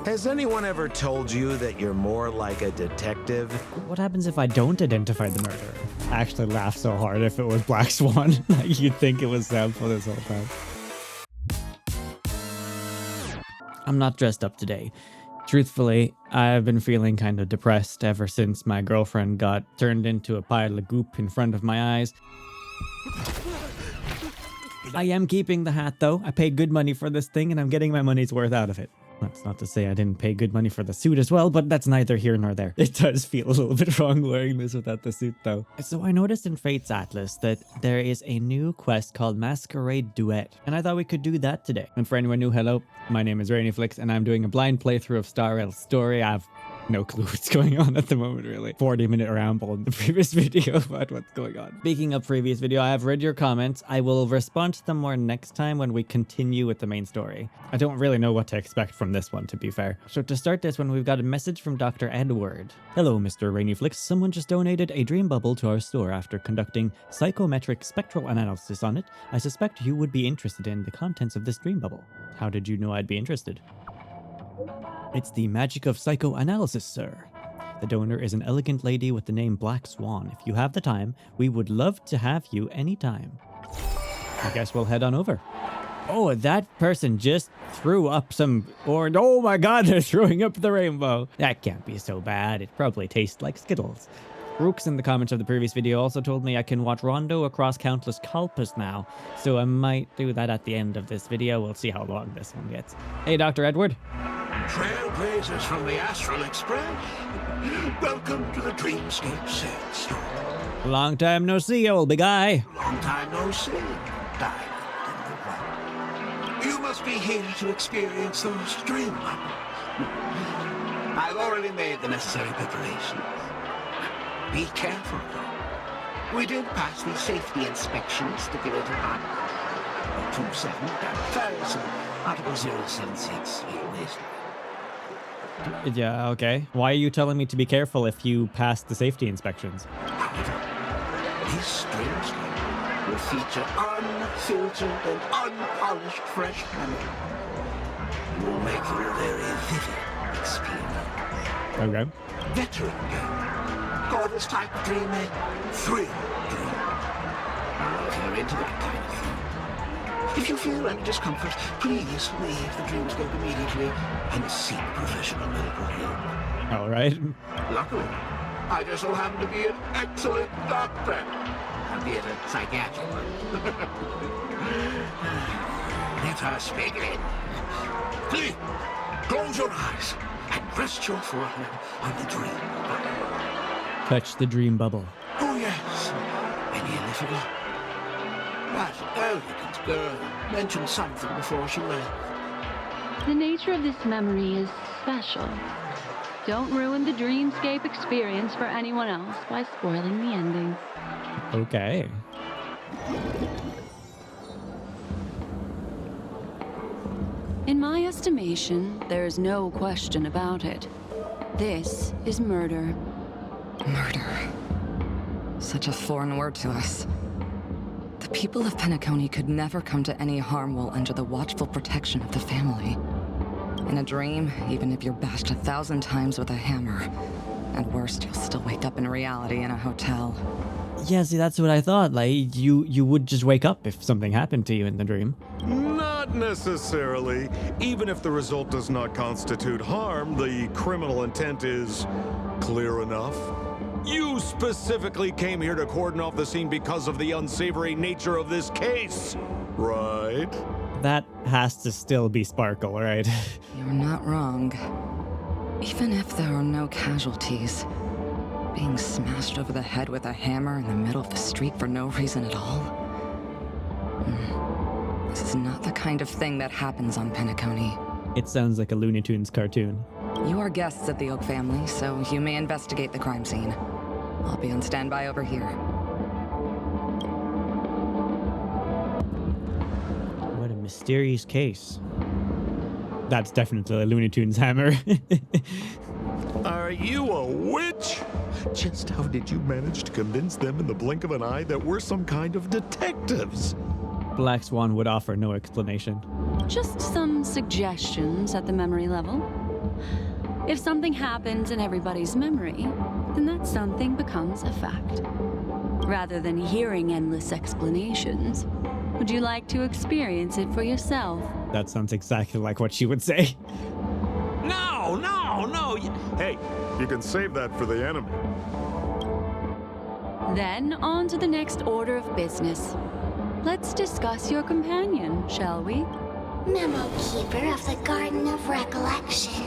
Has anyone ever told you that you're more like a detective? What happens if I don't identify the murderer? I actually laughed so hard if it was Black Swan. You'd think it was Sam for this whole time. I'm not dressed up today. Truthfully, I've been feeling kind of depressed ever since my girlfriend got turned into a pile of goop in front of my eyes. I am keeping the hat though. I paid good money for this thing and I'm getting my money's worth out of it. That's not to say I didn't pay good money for the suit as well, but that's neither here nor there. It does feel a little bit wrong wearing this without the suit though. So I noticed in Fate's Atlas that there is a new quest called Masquerade Duet, and I thought we could do that today. And for anyone new, hello, my name is RainyFlix, and I'm doing a blind playthrough of Star Rail's story. I've no clue what's going on at the moment, really. 40-minute ramble in the previous video about what's going on. Speaking of previous video, I have read your comments. I will respond to them more next time when we continue with the main story. I don't really know what to expect from this one, to be fair. So to start this one, we've got a message from Dr. Edward. Hello, Mr. RainyFlix. Someone just donated a dream bubble to our store after conducting psychometric spectral analysis on it. I suspect you would be interested in the contents of this dream bubble. How did you know I'd be interested? It's the magic of psychoanalysis, sir. The donor is an elegant lady with the name Black Swan. If you have the time, we would love to have you anytime. I guess we'll head on over. Oh, that person just threw up some orange. Oh my god, they're throwing up the rainbow. That can't be so bad. It probably tastes like Skittles. Rooks in the comments of the previous video also told me I can watch Rondo across countless Kalpas now, so I might do that at the end of this video. We'll see how long this one gets. Hey, Dr. Edward. Trailblazers from the Astral Express. Welcome to the Dreamscape Set Store. Long time no see, old big guy. Long time no see. Diamond in the rough. You must be here to experience those dream bubbles. I've already made the necessary preparations. Be careful, though. We did pass the safety inspection stipulated by 27 Ferguson, Article 076. Yeah, okay. Why are you telling me to be careful if you pass the safety inspections? However, this strange game will feature unfiltered and unpolished fresh hammer. It will make for a very vivid experience. Okay. Veteran game. Goddess type dreaming, thrill dream. If you're into that kind of thing. If you feel any discomfort, please leave the dreamscape immediately and seek professional medical help. All right. Luckily, I just so happen to be an excellent doctor, albeit a psychiatric one. Let us begin. Please, close your eyes and rest your forehead on the dream bubble. Touch the dream bubble. Oh yes, I nearly forgot. That elegant girl mentioned something before she left. The nature of this memory is special. Don't ruin the dreamscape experience for anyone else by spoiling the ending. Okay. In my estimation, there is no question about it. This is murder. Murder. Such a foreign word to us. The people of Penacony could never come to any harm while under the watchful protection of the family. In a dream, even if you're bashed 1,000 times with a hammer, and worst, you'll still wake up in reality in a hotel. Yeah, see, that's what I thought. Like, you would just wake up if something happened to you in the dream. Not necessarily. Even if the result does not constitute harm, the criminal intent is clear enough. You specifically came here to cordon off the scene because of the unsavory nature of this case, right? That has to still be Sparkle, right? You're not wrong. Even if there are no casualties, being smashed over the head with a hammer in the middle of the street for no reason at all? This is not the kind of thing that happens on Penacony. It sounds like a Looney Tunes cartoon. You are guests of the Oak family, so you may investigate the crime scene. I'll be on standby over here. What a mysterious case. That's definitely a Looney Tunes hammer. Are you a witch? Just how did you manage to convince them in the blink of an eye that we're some kind of detectives? Black Swan would offer no explanation. Just some suggestions at the memory level. If something happens in everybody's memory, then that something becomes a fact. Rather than hearing endless explanations, would you like to experience it for yourself? That sounds exactly like what she would say. No, no, no. Hey, you can save that for the enemy. Then on to the next order of business. Let's discuss your companion, shall we? Memo Keeper of the Garden of Recollection.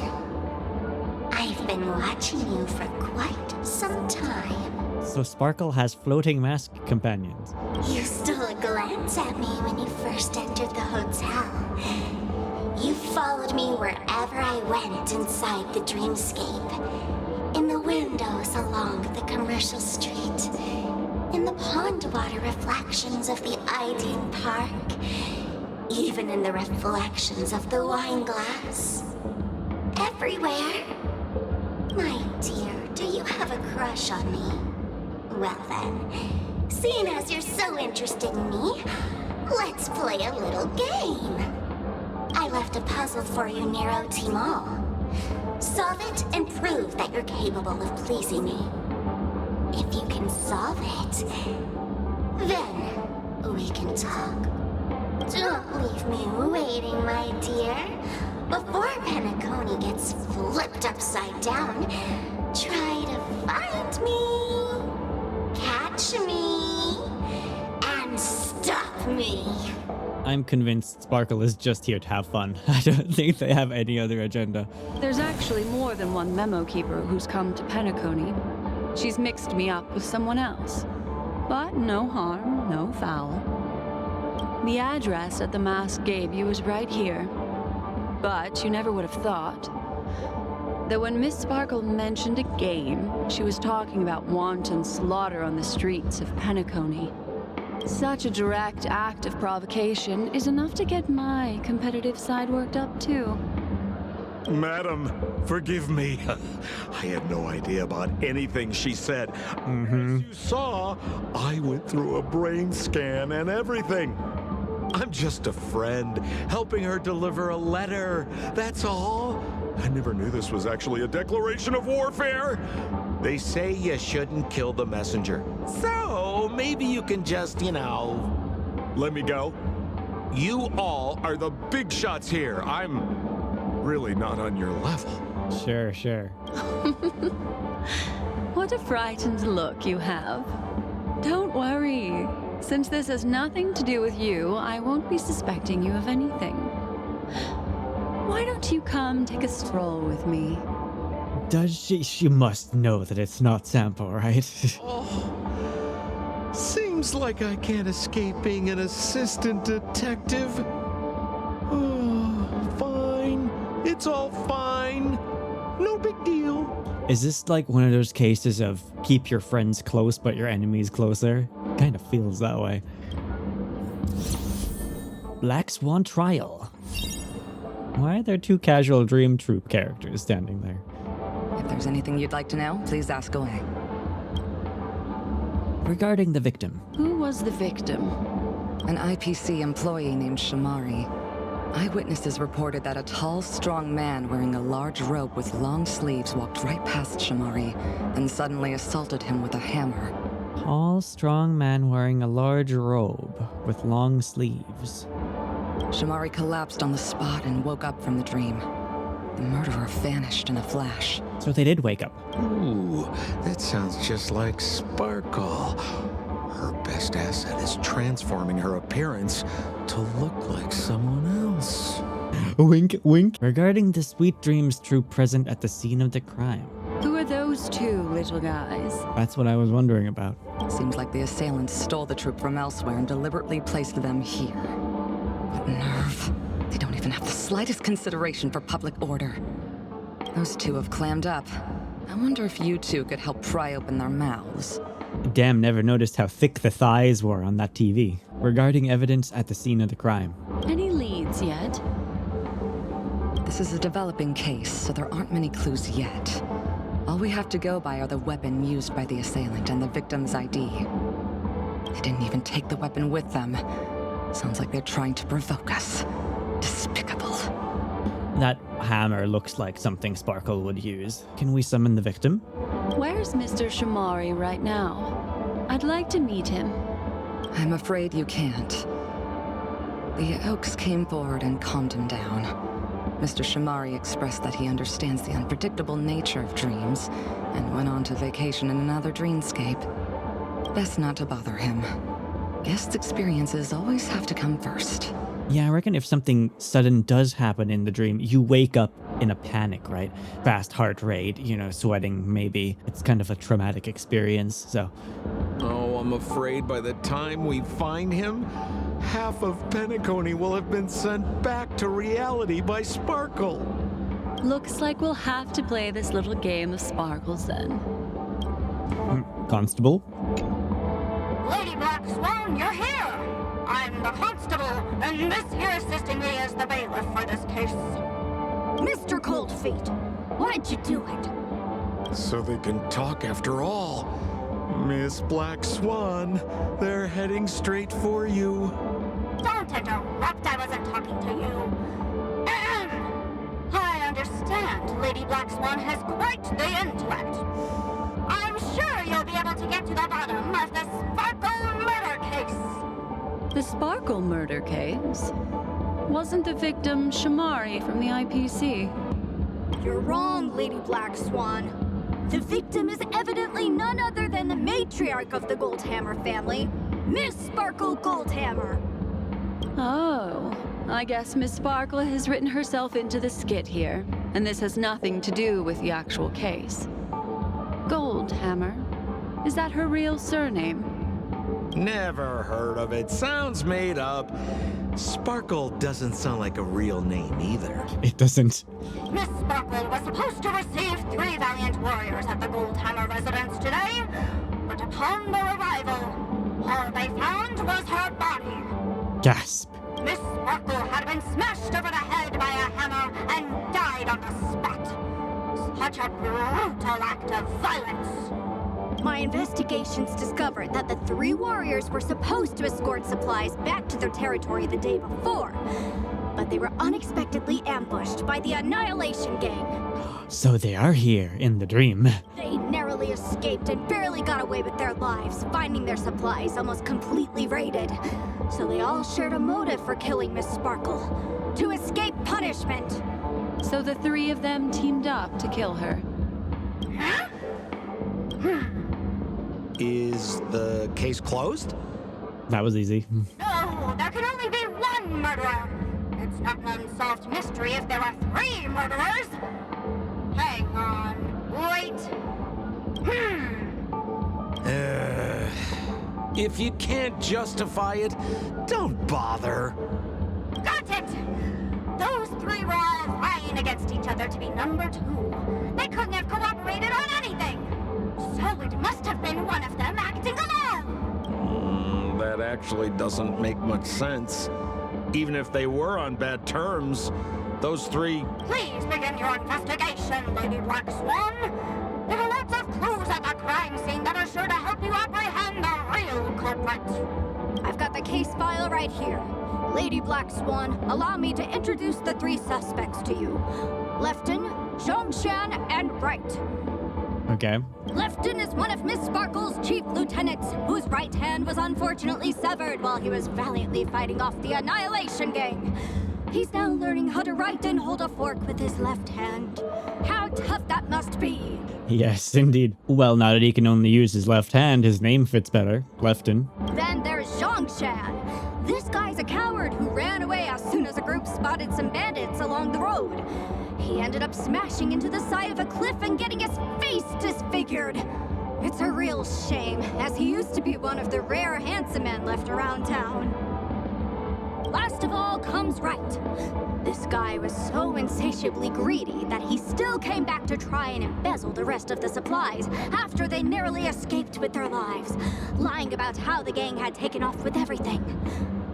I've been watching you for quite some time. So Sparkle has floating mask companions. You stole a glance at me when you first entered the hotel. You followed me wherever I went inside the dreamscape. In the windows along the commercial street. In the pond water reflections of the Iden Park. Even in the reflections of the wine glass. Everywhere. My dear, do you have a crush on me? Well then, seeing as you're so interested in me, let's play a little game. I left a puzzle for you near OT Mall. Solve it and prove that you're capable of pleasing me. If you can solve it, then we can talk. Don't leave me waiting, my dear. Before Penacony gets flipped upside down, try to find me, catch me, and stop me. I'm convinced Sparkle is just here to have fun. I don't think they have any other agenda. There's actually more than one memo keeper who's come to Penacony. She's mixed me up with someone else. But no harm, no foul. The address that the mask gave you is right here. But you never would have thought that when Miss Sparkle mentioned a game, she was talking about wanton slaughter on the streets of Penacony. Such a direct act of provocation is enough to get my competitive side worked up too. Madam, forgive me. I had no idea about anything she said. As you saw, I went through a brain scan and everything. I'm just a friend, helping her deliver a letter. That's all. I never knew this was actually a declaration of warfare. They say you shouldn't kill the messenger. So maybe you can just, let me go. You all are the big shots here. I'm really not on your level. Sure. What a frightened look you have. Don't worry. Since this has nothing to do with you, I won't be suspecting you of anything. Why don't you come take a stroll with me? Does she? She must know that it's not Sampo, right? Seems like I can't escape being an assistant detective. Fine. It's all fine. No big deal. Is this like one of those cases of keep your friends close but your enemies closer? Kind of feels that way. Black Swan Trial. Why are there two casual Dream Troop characters standing there? If there's anything you'd like to know, please ask away. Regarding the victim. Who was the victim? An IPC employee named Shamari. Eyewitnesses reported that a tall, strong man wearing a large robe with long sleeves walked right past Shamari and suddenly assaulted him with a hammer. Tall, strong man wearing a large robe with long sleeves. Shamari collapsed on the spot and woke up from the dream. The murderer vanished in a flash. So they did wake up. Ooh, that sounds just like Sparkle. Her best asset is transforming her appearance to look like someone else. Wink, wink. Regarding the Sweet Dreams troop present at the scene of the crime. Who are those two little guys? That's what I was wondering about. Seems like the assailants stole the troop from elsewhere and deliberately placed them here. What nerve. They don't even have the slightest consideration for public order. Those two have clammed up. I wonder if you two could help pry open their mouths. Damn, never noticed how thick the thighs were on that TV. Regarding evidence at the scene of the crime. Any leads yet? This is a developing case, so there aren't many clues yet. All we have to go by are the weapon used by the assailant and the victim's ID. They didn't even take the weapon with them. Sounds like they're trying to provoke us. Despicable. That hammer looks like something Sparkle would use. Can we summon the victim? Where's Mr. Shamari right now? I'd like to meet him. I'm afraid you can't. The Oaks came forward and calmed him down. Mr. Shamari expressed that he understands the unpredictable nature of dreams, and went on to vacation in another dreamscape. Best not to bother him. Guest experiences always have to come first. Yeah, I reckon if something sudden does happen in the dream, you wake up in a panic, right? Fast heart rate, sweating maybe. It's kind of a traumatic experience, so... Oh, I'm afraid by the time we find him, half of Penacony will have been sent back to reality by Sparkle. Looks like we'll have to play this little game of sparkles then. Constable? Lady Black Swan, you're here! I'm the constable, and this here assisting me is the bailiff for this case. Mr. Cold Feet, why'd you do it? So they can talk after all. Miss Black Swan, they're heading straight for you. Don't interrupt, I wasn't talking to you. I understand Lady Black Swan has quite the intellect. I'm sure you'll be able to get to the bottom of this Sparkle murder case. The Sparkle murder case? Wasn't the victim Shamari from the IPC? You're wrong, Lady Black Swan. The victim is evidently none other than the matriarch of the Goldhammer family, Miss Sparkle Goldhammer. Oh, I guess Miss Sparkle has written herself into the skit here, and this has nothing to do with the actual case. Goldhammer? Is that her real surname? Never heard of it. Sounds made up. Sparkle doesn't sound like a real name either. It doesn't. Miss Sparkle was supposed to receive 3 valiant warriors at the Goldhammer residence today, but upon their arrival, all they found was her body. Gasp. Miss Sparkle had been smashed over the head by a hammer and died on the spot. Such a brutal act of violence. My investigations discovered that the 3 warriors were supposed to escort supplies back to their territory the day before, but they were unexpectedly ambushed by the Annihilation Gang. So they are here in the dream. They narrowly escaped and barely got away with their lives, finding their supplies almost completely raided. So they all shared a motive for killing Miss Sparkle, to escape punishment. So the 3 of them teamed up to kill her. Huh? Is the case closed? That was easy. No, there can only be one murderer. It's not an unsolved mystery if there are 3 murderers. Hang on, wait. If you can't justify it, don't bother. Got it! Those 3 were all vying against each other to be number 2. They couldn't have cooperated on anything. So it must have been one of them acting alone. That actually doesn't make much sense. Even if they were on bad terms, those 3... Please begin your investigation, Lady Black Swan. There are lots of clues at the crime scene that are sure to help you apprehend the real culprit. I've got the case file right here. Lady Black Swan, allow me to introduce the 3 suspects to you. Lefton, Zhongshan, and Wright. Okay. Lefton is one of Miss Sparkle's chief lieutenants, whose right hand was unfortunately severed while he was valiantly fighting off the Annihilation Gang. He's now learning how to write and hold a fork with his left hand. How tough that must be! Yes, indeed. Well, now that he can only use his left hand, his name fits better. Lefton. Then there's Zhongshan. This guy's a coward who ran away as soon as a group spotted some bandits along the road. He ended up smashing into the side of a cliff and getting his face disfigured. It's a real shame, as he used to be one of the rare handsome men left around town. Last of all comes Wright. This guy was so insatiably greedy that he still came back to try and embezzle the rest of the supplies after they narrowly escaped with their lives, lying about how the gang had taken off with everything.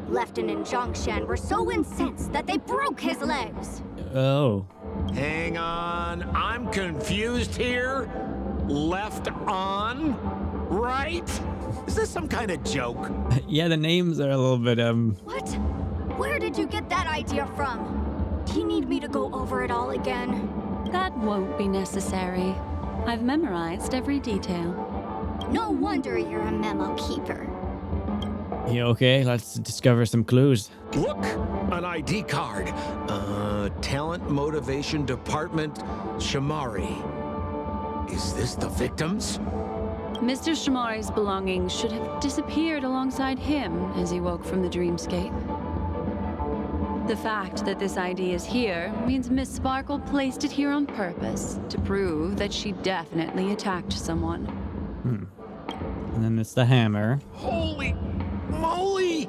Lefton and Zhongshan were so incensed that they broke his legs. Oh. Hang on, I'm confused here. Left on? Right? Is this some kind of joke? Yeah, the names are a little bit, What? Where did you get that idea from? he need me to go over it all again? That won't be necessary. I've memorized every detail. No wonder you're a memo keeper. You okay? Let's discover some clues. Look, an ID card. Talent Motivation Department, Shamari. Is this the victims? Mr. Shamari's belongings should have disappeared alongside him as he woke from the dreamscape. The fact that this ID is here means Miss Sparkle placed it here on purpose to prove that she definitely attacked someone. And then it's the hammer. Holy moly!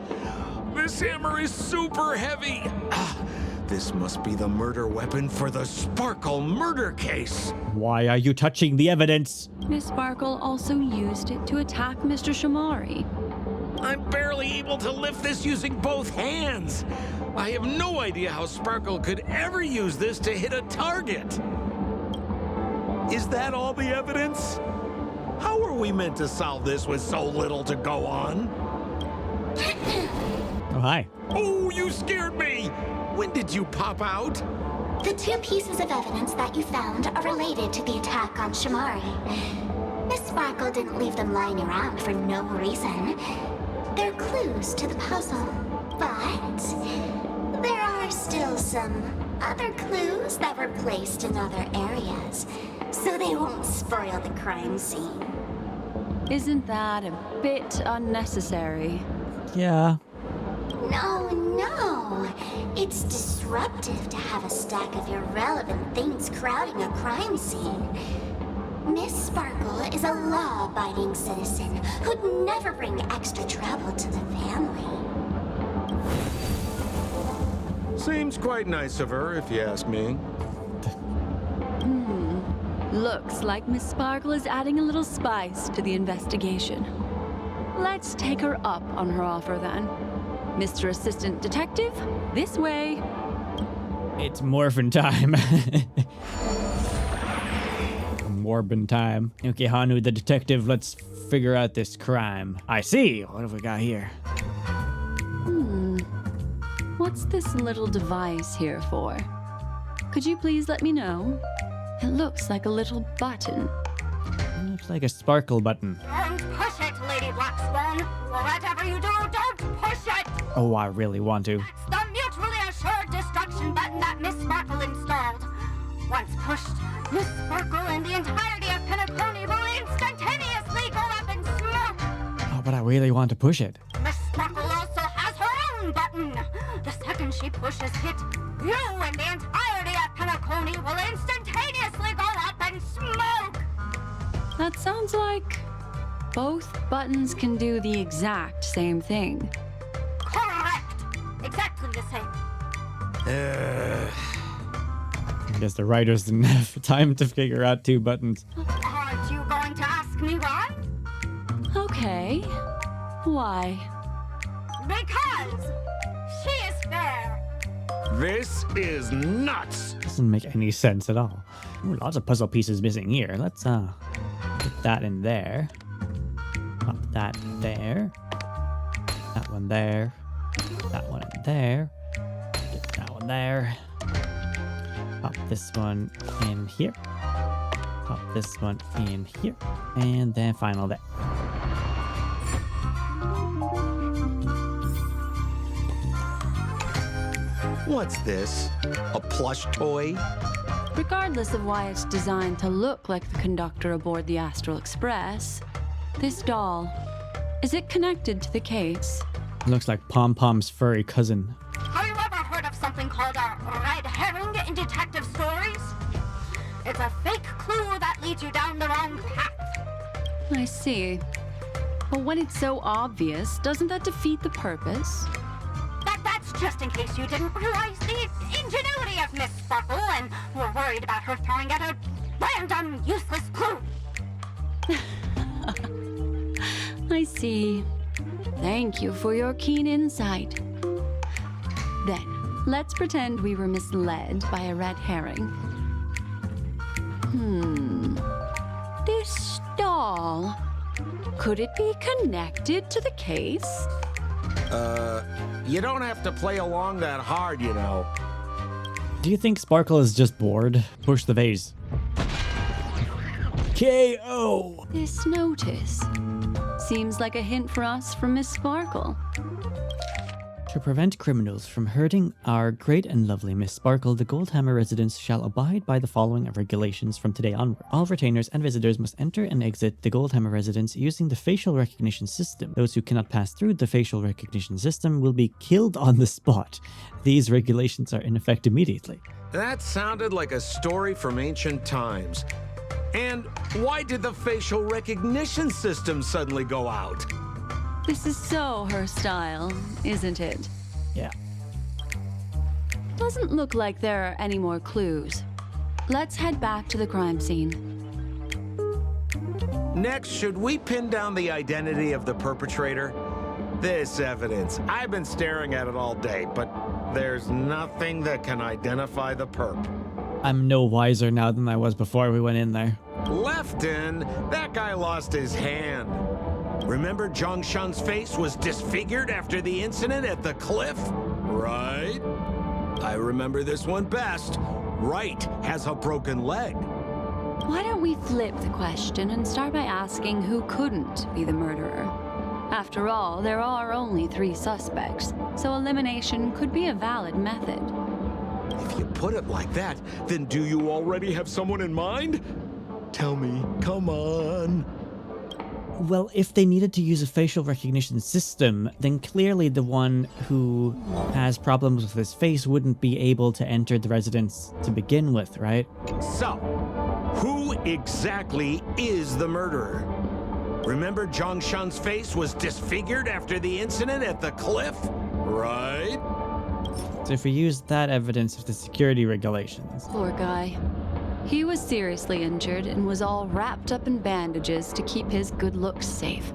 This hammer is super heavy. This must be the murder weapon for the Sparkle murder case. Why are you touching the evidence? Miss Sparkle also used it to attack Mr. Shamari. I'm barely able to lift this using both hands. I have no idea how Sparkle could ever use this to hit a target. Is that all the evidence? How are we meant to solve this with so little to go on? Oh, hi. Oh, you scared me! When did you pop out? The two pieces of evidence that you found are related to the attack on Shamari. Miss Sparkle didn't leave them lying around for no reason. They're clues to the puzzle, but there are still some other clues that were placed in other areas, so they won't spoil the crime scene. Isn't that a bit unnecessary? Yeah. No. It's disruptive to have a stack of irrelevant things crowding a crime scene. Miss Sparkle is a law-abiding citizen who'd never bring extra trouble to the family. Seems quite nice of her, if you ask me. Looks like Miss Sparkle is adding a little spice to the investigation. Let's take her up on her offer then. Mr. Assistant Detective, this way. It's morphin time. Morbin time. Okay, Hanu, the detective, let's figure out this crime. I see. What have we got here? What's this little device here for? Could you please let me know? It looks like a little button. Looks like a sparkle button. Don't push it, Lady Black Swan. Whatever you do, don't push it. Oh, I really want to. It's the mutually assured destruction button that Miss Sparkle installed. Once pushed, Miss Sparkle and the entirety of Penacony will instantaneously go up in smoke. Oh, but I really want to push it. Miss Sparkle also has her own button. The second she pushes it, you and the entirety of Penacony will instantaneously go up in smoke. That sounds like both buttons can do the exact same thing. Correct. Exactly the same. I guess the writers didn't have time to figure out two buttons. Aren't you going to ask me why? Okay. Why? Because she is fair. This is nuts! Doesn't make any sense at all. Ooh, lots of puzzle pieces missing here. Let's put that in there. Pop that there. That one there. That one in there. Get that one there. Pop this one in here. Pop this one in here. And then final there. What's this? A plush toy? Regardless of why it's designed to look like the conductor aboard the Astral Express, this doll, is it connected to the case? Looks like Pom Pom's furry cousin. Have you ever heard of something called a red herring in detective stories? It's a fake clue that leads you down the wrong path. I see. But when it's so obvious, doesn't that defeat the purpose? That's just in case you didn't realize the ingenuity of Miss Sparkle and were worried about her throwing out a random, useless clue. I see. Thank you for your keen insight. Then, let's pretend we were misled by a red herring. This doll, could it be connected to the case? You don't have to play along that hard, you know. Do you think Sparkle is just bored? Push the vase. KO! This notice seems like a hint for us from Miss Sparkle. To prevent criminals from hurting our great and lovely Miss Sparkle, the Goldhammer residents shall abide by the following regulations from today onward. All retainers and visitors must enter and exit the Goldhammer residence using the facial recognition system. Those who cannot pass through the facial recognition system will be killed on the spot. These regulations are in effect immediately. That sounded like a story from ancient times. And why did the facial recognition system suddenly go out? This is so her style, isn't it? Yeah. Doesn't look like there are any more clues. Let's head back to the crime scene. Next, should we pin down the identity of the perpetrator? This evidence, I've been staring at it all day, but there's nothing that can identify the perp. I'm no wiser now than I was before we went in there. Lefton, that guy lost his hand. Remember Zhongshan's face was disfigured after the incident at the cliff? Right? I remember this one best. Right has a broken leg. Why don't we flip the question and start by asking who couldn't be the murderer? After all, there are only 3 suspects, so elimination could be a valid method. If you put it like that, then do you already have someone in mind? Tell me, come on. Well, if they needed to use a facial recognition system, then clearly the one who has problems with his face wouldn't be able to enter the residence to begin with, right? So, who exactly is the murderer? Remember Zhongshan's face was disfigured after the incident at the cliff? Right? So if we use that evidence of the security regulations. Poor guy. He was seriously injured and was all wrapped up in bandages to keep his good looks safe.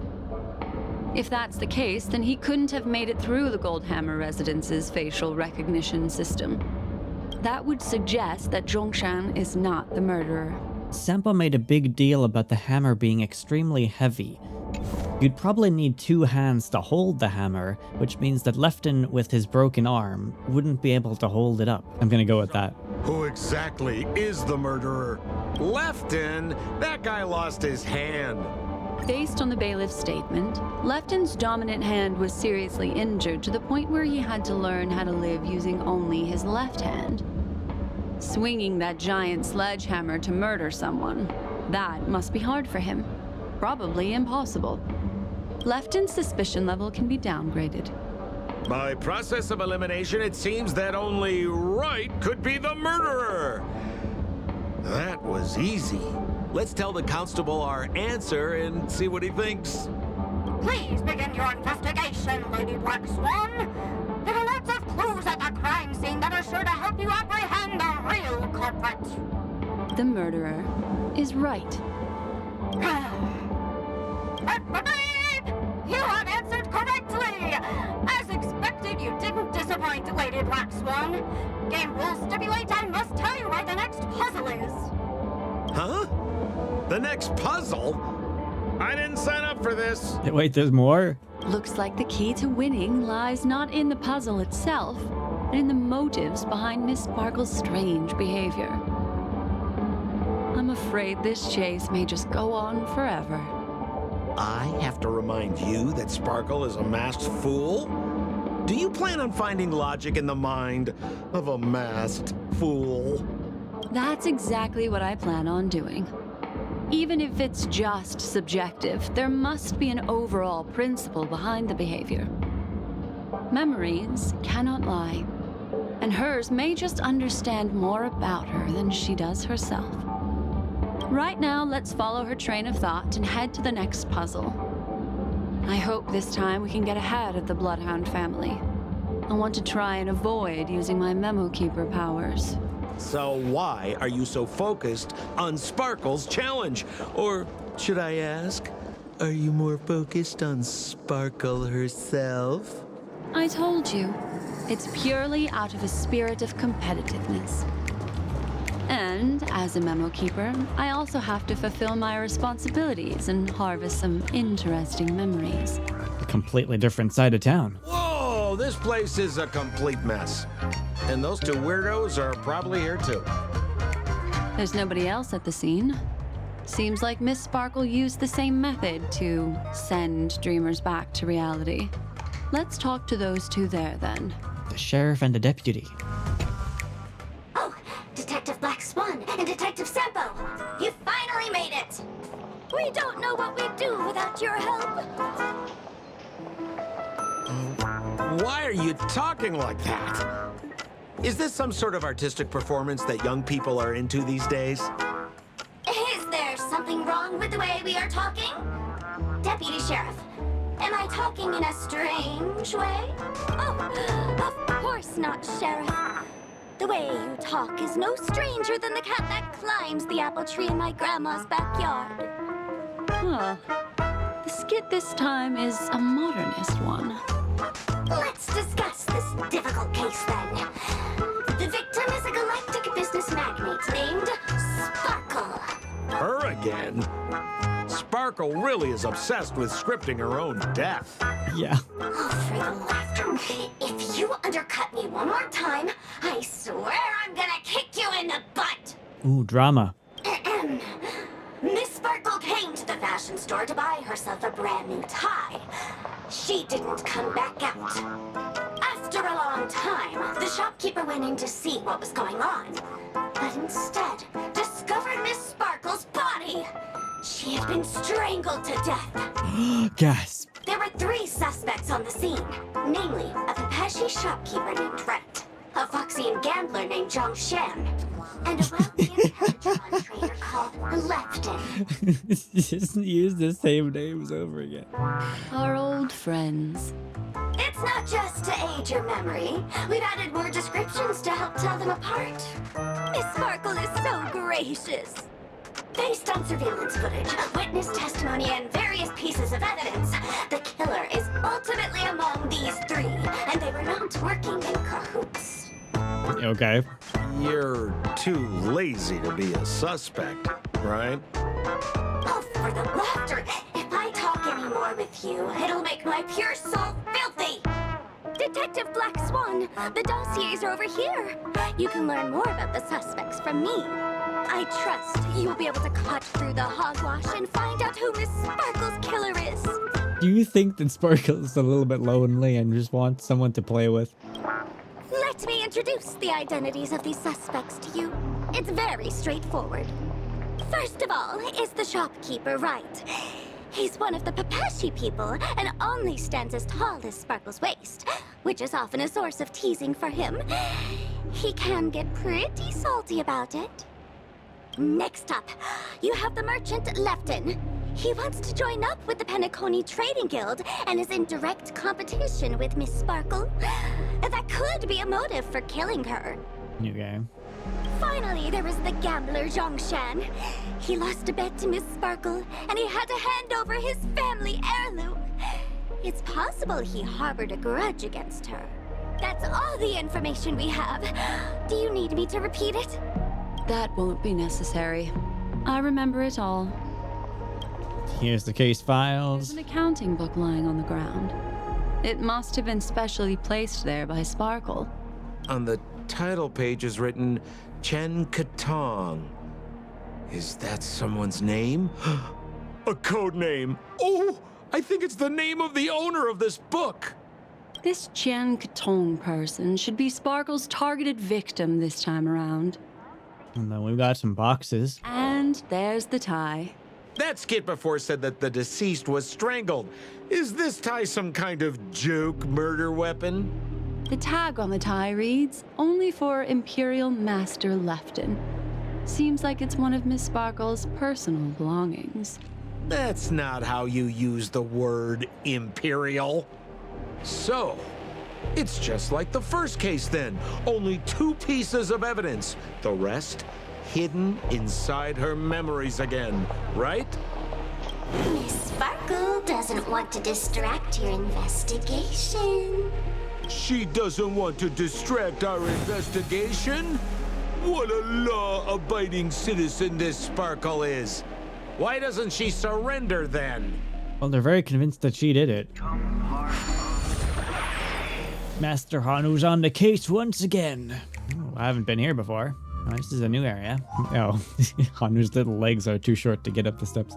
If that's the case, then he couldn't have made it through the Goldhammer residence's facial recognition system. That would suggest that Zhongshan is not the murderer. Sampo made a big deal about the hammer being extremely heavy. You'd probably need 2 hands to hold the hammer, which means that Lefton with his broken arm wouldn't be able to hold it up. I'm gonna go with that. Who exactly is the murderer? Lefton, that guy lost his hand. Based on the bailiff's statement, Lefton's dominant hand was seriously injured to the point where he had to learn how to live using only his left hand. Swinging that giant sledgehammer to murder someone, that must be hard for him. Probably impossible. Lefton's suspicion level can be downgraded. By process of elimination, it seems that only Wright could be the murderer. That was easy. Let's tell the constable our answer and see what he thinks. Please begin your investigation, Lady Black Swan. There are lots of clues at the crime scene that are sure to help you apprehend the real culprit. The murderer is Wright. You have answered correctly! As expected, you didn't disappoint, Lady Black Swan. Game rules stipulate I must tell you what the next puzzle is. Huh? The next puzzle? I didn't sign up for this. Wait, there's more? Looks like the key to winning lies not in the puzzle itself, but in the motives behind Miss Sparkle's strange behavior. I'm afraid this chase may just go on forever. I have to remind you that Sparkle is a masked fool? Do you plan on finding logic in the mind of a masked fool? That's exactly what I plan on doing. Even if it's just subjective, there must be an overall principle behind the behavior. Memories cannot lie, and hers may just understand more about her than she does herself. Right now, let's follow her train of thought and head to the next puzzle. I hope this time we can get ahead of the Bloodhound family. I want to try and avoid using my Memo Keeper powers. So why are you so focused on Sparkle's challenge? Or should I ask, are you more focused on Sparkle herself? I told you, it's purely out of a spirit of competitiveness. And as a Memo Keeper, I also have to fulfill my responsibilities and harvest some interesting memories. A completely different side of town. Whoa, this place is a complete mess. And those two weirdos are probably here too. There's nobody else at the scene. Seems like Miss Sparkle used the same method to send dreamers back to reality. Let's talk to those two there then. The sheriff and the deputy. Oh, Detective Black Swan and Detective Sempo! You finally made it! We don't know what we'd do without your help. Why are you talking like that? Is this some sort of artistic performance that young people are into these days? Is there something wrong with the way we are talking? Deputy Sheriff, am I talking in a strange way? Oh, of course not, Sheriff. The way you talk is no stranger than the cat that climbs the apple tree in my grandma's backyard. Huh. The skit this time is a modernist one. Let's discuss this difficult case then. The victim is a galactic business magnate named Sparkle. Her again? Sparkle really is obsessed with scripting her own death. Yeah. Oh, for the laughter. If you undercut me one more time, I swear I'm gonna kick you in the butt. Ooh, drama. Ahem. Miss Sparkle came to the fashion store to buy herself a brand new tie. She didn't come back out. After a long time, the shopkeeper went in to see what was going on, but instead discovered Miss Sparkle's body. She had been strangled to death. Gasp. There were 3 suspects on the scene, namely a Pepeshi shopkeeper named Wright, a Foxian gambler named Zhang Shan, and a wealthy intelligence trader called Lefton. Just use the same names over again. Our old friends. It's not just to aid your memory. We've added more descriptions to help tell them apart. Miss Sparkle is so gracious. Based on surveillance footage, witness testimony, and various pieces of evidence, the killer is ultimately among these 3, and they were not working in cahoots. Okay. You're too lazy to be a suspect, right? Oh, for the laughter! If I talk anymore with you, it'll make my pure soul filthy! Detective Black Swan, the dossiers are over here. You can learn more about the suspects from me. I trust you'll be able to cut through the hogwash and find out who Miss Sparkle's killer is. Do you think that Sparkle's a little bit lonely and just wants someone to play with? Let me introduce the identities of these suspects to you. It's very straightforward. First of all is the shopkeeper, Wright. He's one of the Pepeshi people and only stands as tall as Sparkle's waist, which is often a source of teasing for him. He can get pretty salty about it. Next up, you have the merchant Lefton. He wants to join up with the Penacony Trading Guild and is in direct competition with Miss Sparkle. That could be a motive for killing her. Okay. Finally, there is the gambler Zhang Shan. He lost a bet to Miss Sparkle, and he had to hand over his family heirloom. It's possible he harbored a grudge against her. That's all the information we have. Do you need me to repeat it? That won't be necessary. I remember it all. Here's the case There's files. an accounting book lying on the ground. It must have been specially placed there by Sparkle. On the title page is written Chen Katong. Is that someone's name? A code name. Oh, I think it's the name of the owner of this book. This Qian Katong person should be Sparkle's targeted victim this time around. And then we've got some boxes. And there's the tie. That skit before said that the deceased was strangled. Is this tie some kind of joke murder weapon? The tag on the tie reads, "Only for Imperial Master Lefton." Seems like it's one of Miss Sparkle's personal belongings. That's not how you use the word imperial. So, it's just like the first case then. Only 2 pieces of evidence. The rest hidden inside her memories again, right? Miss Sparkle doesn't want to distract your investigation. She doesn't want to distract our investigation? What a law-abiding citizen this Sparkle is. Why doesn't she surrender then? Well, they're very convinced that she did it. Master Hanu's on the case once again. Oh, I haven't been here before. Oh, this is a new area. Oh, Hanu's little legs are too short to get up the steps.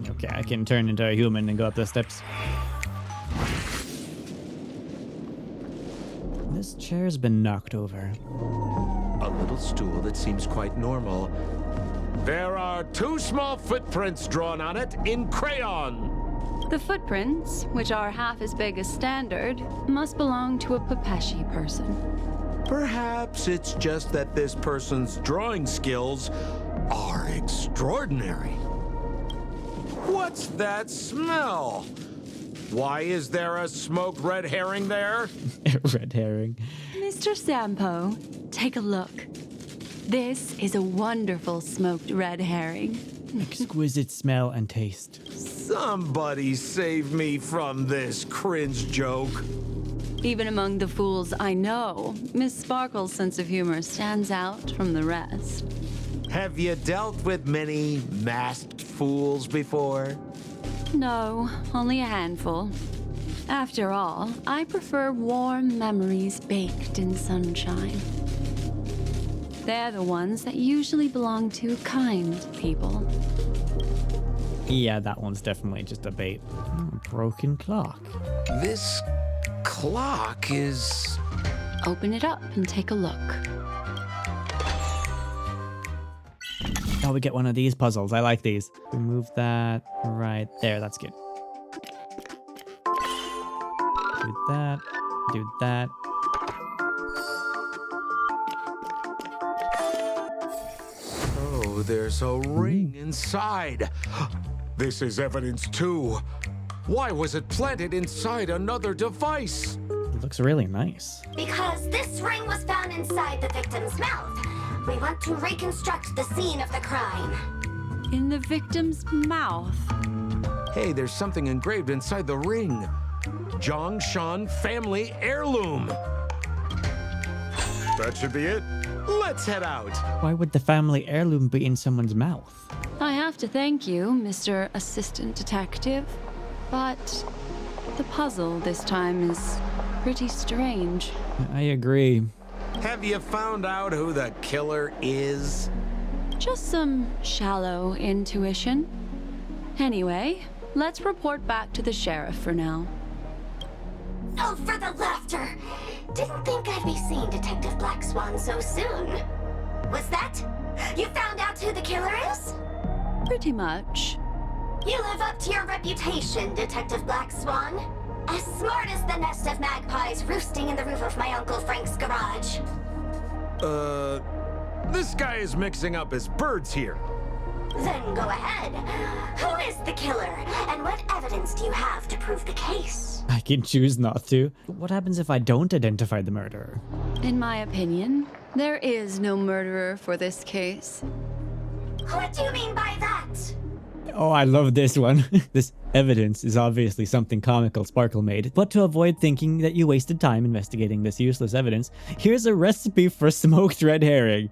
Okay, I can turn into a human and go up the steps. This chair's been knocked over. A little stool that seems quite normal. There are 2 small footprints drawn on it in crayon. The footprints, which are half as big as standard, must belong to a Pepeshi person. Perhaps it's just that this person's drawing skills are extraordinary. What's that smell? Why is there a smoked red herring there? Red herring. Mr. Sampo, take a look. This is a wonderful smoked red herring. Exquisite smell and taste. Somebody save me from this cringe joke. Even among the fools I know, Miss Sparkle's sense of humor stands out from the rest. Have you dealt with many masked fools before? No, only a handful. After all, I prefer warm memories baked in sunshine. They're the ones that usually belong to kind people. Yeah, that one's definitely just a bait. Oh, broken clock. This clock is... Open it up and take a look. Oh, we get one of these puzzles. I like these. We move that right there. That's good. Do that. Do that. Oh, there's a ring inside. This is evidence too. Why was it planted inside another device? It looks really nice. Because this ring was found inside the victim's mouth. We want to reconstruct the scene of the crime. In the victim's mouth. Hey, there's something engraved inside the ring. Zhongshan family heirloom. That should be it. Let's head out. Why would the family heirloom be in someone's mouth? I have to thank you, Mr. Assistant Detective, but the puzzle this time is pretty strange. I agree. Have you found out who the killer is? Just some shallow intuition. Anyway, let's report back to the sheriff for now. Oh, for the laughter! Didn't think I'd be seeing Detective Black Swan so soon. Was that? You found out who the killer is? Pretty much. You live up to your reputation, Detective Black Swan. As smart as the nest of magpies roosting in the roof of my Uncle Frank's garage. This guy is mixing up his birds here. Then go ahead. Who is the killer, and what evidence do you have to prove the case? I can choose not to. What happens if I don't identify the murderer? In my opinion, there is no murderer for this case. What do you mean by that? Oh, I love this one. This evidence is obviously something comical Sparkle made, but to avoid thinking that you wasted time investigating this useless evidence, here's a recipe for smoked red herring,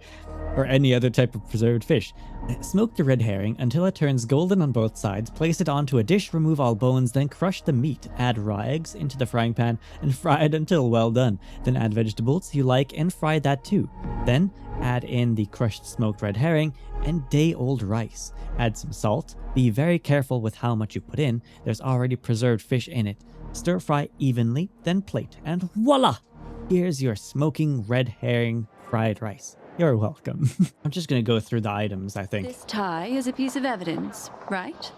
or any other type of preserved fish. Smoke the red herring until it turns golden on both sides, place it onto a dish, remove all bones, then crush the meat, add raw eggs into the frying pan, and fry it until well done. Then add vegetables you like and fry that too. Then add in the crushed smoked red herring and day-old rice. Add some salt. Be very careful with how much you put in. There's already preserved fish in it. Stir fry evenly, then plate, and voila! Here's your smoking red herring fried rice. You're welcome. I'm just gonna go through the items, I think. This tie is a piece of evidence, right?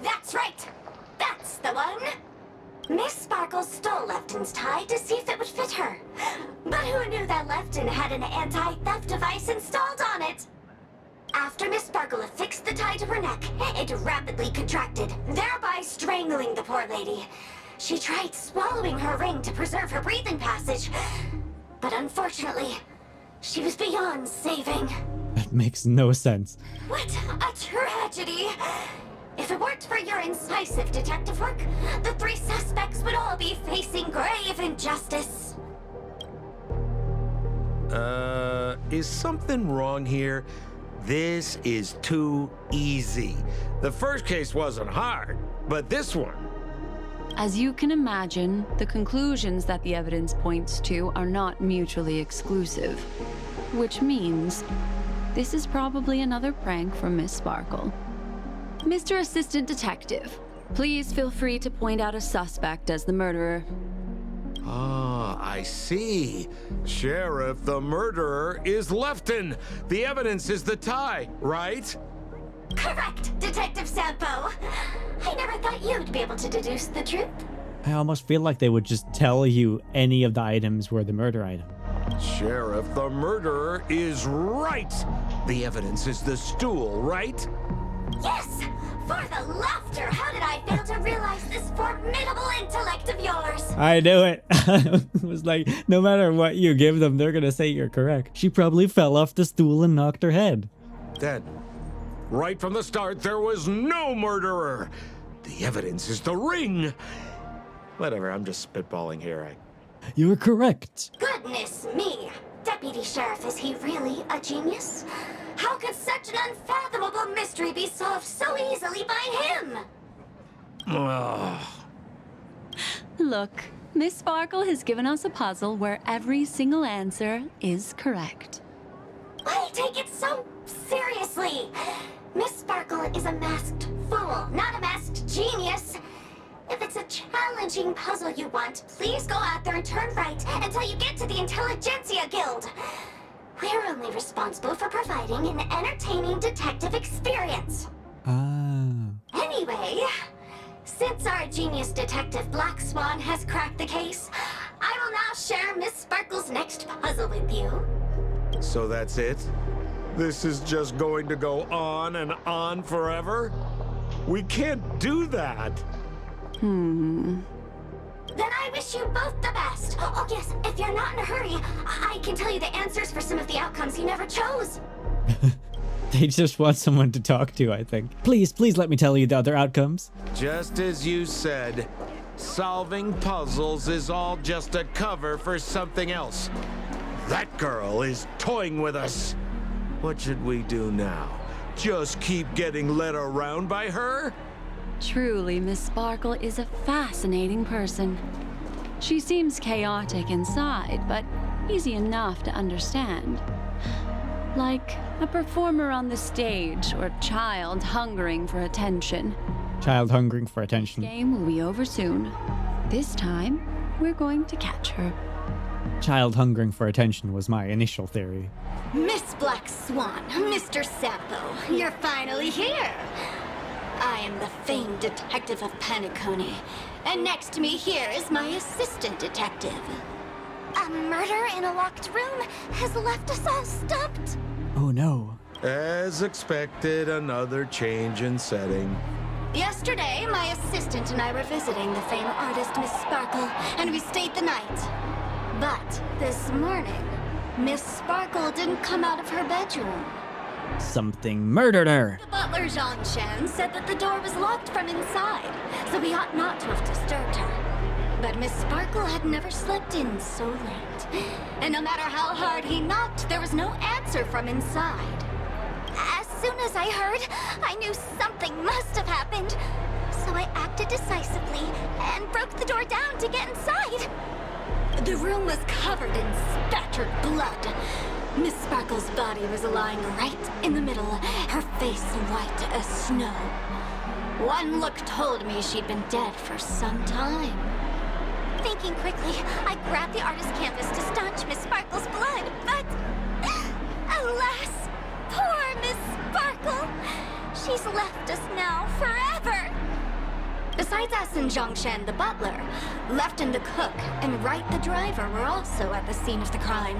That's right! That's the one! Miss Sparkle stole Lefton's tie to see if it would fit her. But who knew that Lefton had an anti-theft device installed on it? After Miss Sparkle affixed the tie to her neck, it rapidly contracted, thereby strangling the poor lady. She tried swallowing her ring to preserve her breathing passage, but unfortunately, she was beyond saving. That makes no sense. What a tragedy! If it weren't for your incisive detective work, the 3 suspects would all be facing grave injustice. Is something wrong here? This is too easy. The first case wasn't hard, but this one... As you can imagine, the conclusions that the evidence points to are not mutually exclusive. Which means this is probably another prank from Miss Sparkle. Mr. Assistant Detective, please feel free to point out a suspect as the murderer. Ah, I see. Sheriff, the murderer is Lefton. The evidence is the tie, right? Correct, Detective Sampo. I never thought you'd be able to deduce the truth. I almost feel like they would just tell you any of the items were the murder item. Sheriff, the murderer is right. The evidence is the stool, right? Yes! For the laughter, how did I fail to realize this formidable intellect of yours? I knew it. It was like, no matter what you give them, they're gonna say you're correct. She probably fell off the stool and knocked her head. Then, right from the start, there was no murderer. The evidence is the ring. Whatever, I'm just spitballing here. You're correct. Goodness me! Deputy Sheriff, is he really a genius? How could such an unfathomable mystery be solved so easily by him? Look, Miss Sparkle has given us a puzzle where every single answer is correct. Why take it so seriously? Miss Sparkle is a masked fool, not a masked genius. If it's a challenging puzzle you want, please go out there and turn right until you get to the Intelligentsia Guild. We're only responsible for providing an entertaining detective experience. Ah. Anyway, since our genius detective Black Swan has cracked the case, I will now share Miss Sparkle's next puzzle with you. So that's it? This is just going to go on and on forever? We can't do that. Then I wish you both the best. Oh yes, if you're not in a hurry, I can tell you the answers for some of the outcomes you never chose. They just want someone to talk to, I think. Please let me tell you the other outcomes. Just as you said, solving puzzles is all just a cover for something else. That girl is toying with us. What should we do now? Just keep getting led around by her? Truly, Miss Sparkle is a fascinating person. She seems chaotic inside, but easy enough to understand. Like a performer on the stage or child hungering for attention. Child hungering for attention. Game will be over soon. This time, we're going to catch her. Child hungering for attention was my initial theory. Miss Black Swan, Mr. Sampo, you're finally here. I am the famed detective of Penacony, and next to me here is my assistant detective. A murder in a locked room has left us all stumped. Oh no. As expected, another change in setting. Yesterday, my assistant and I were visiting the famed artist Miss Sparkle, and we stayed the night. But this morning, Miss Sparkle didn't come out of her bedroom. Something murdered her. The butler, Jean-Chan, said that the door was locked from inside, so we ought not to have disturbed her. But Miss Sparkle had never slept in so late. And no matter how hard he knocked, there was no answer from inside. As soon as I heard, I knew something must have happened. So I acted decisively and broke the door down to get inside. The room was covered in spattered blood. Miss Sparkle's body was lying right in the middle, her face white as snow. One look told me she'd been dead for some time. Thinking quickly, I grabbed the artist's canvas to staunch Miss Sparkle's blood, but alas, poor Miss Sparkle! She's left us now forever! Besides us and Zhongshan the butler, Lefton the cook, and Wright the driver were also at the scene of the crime.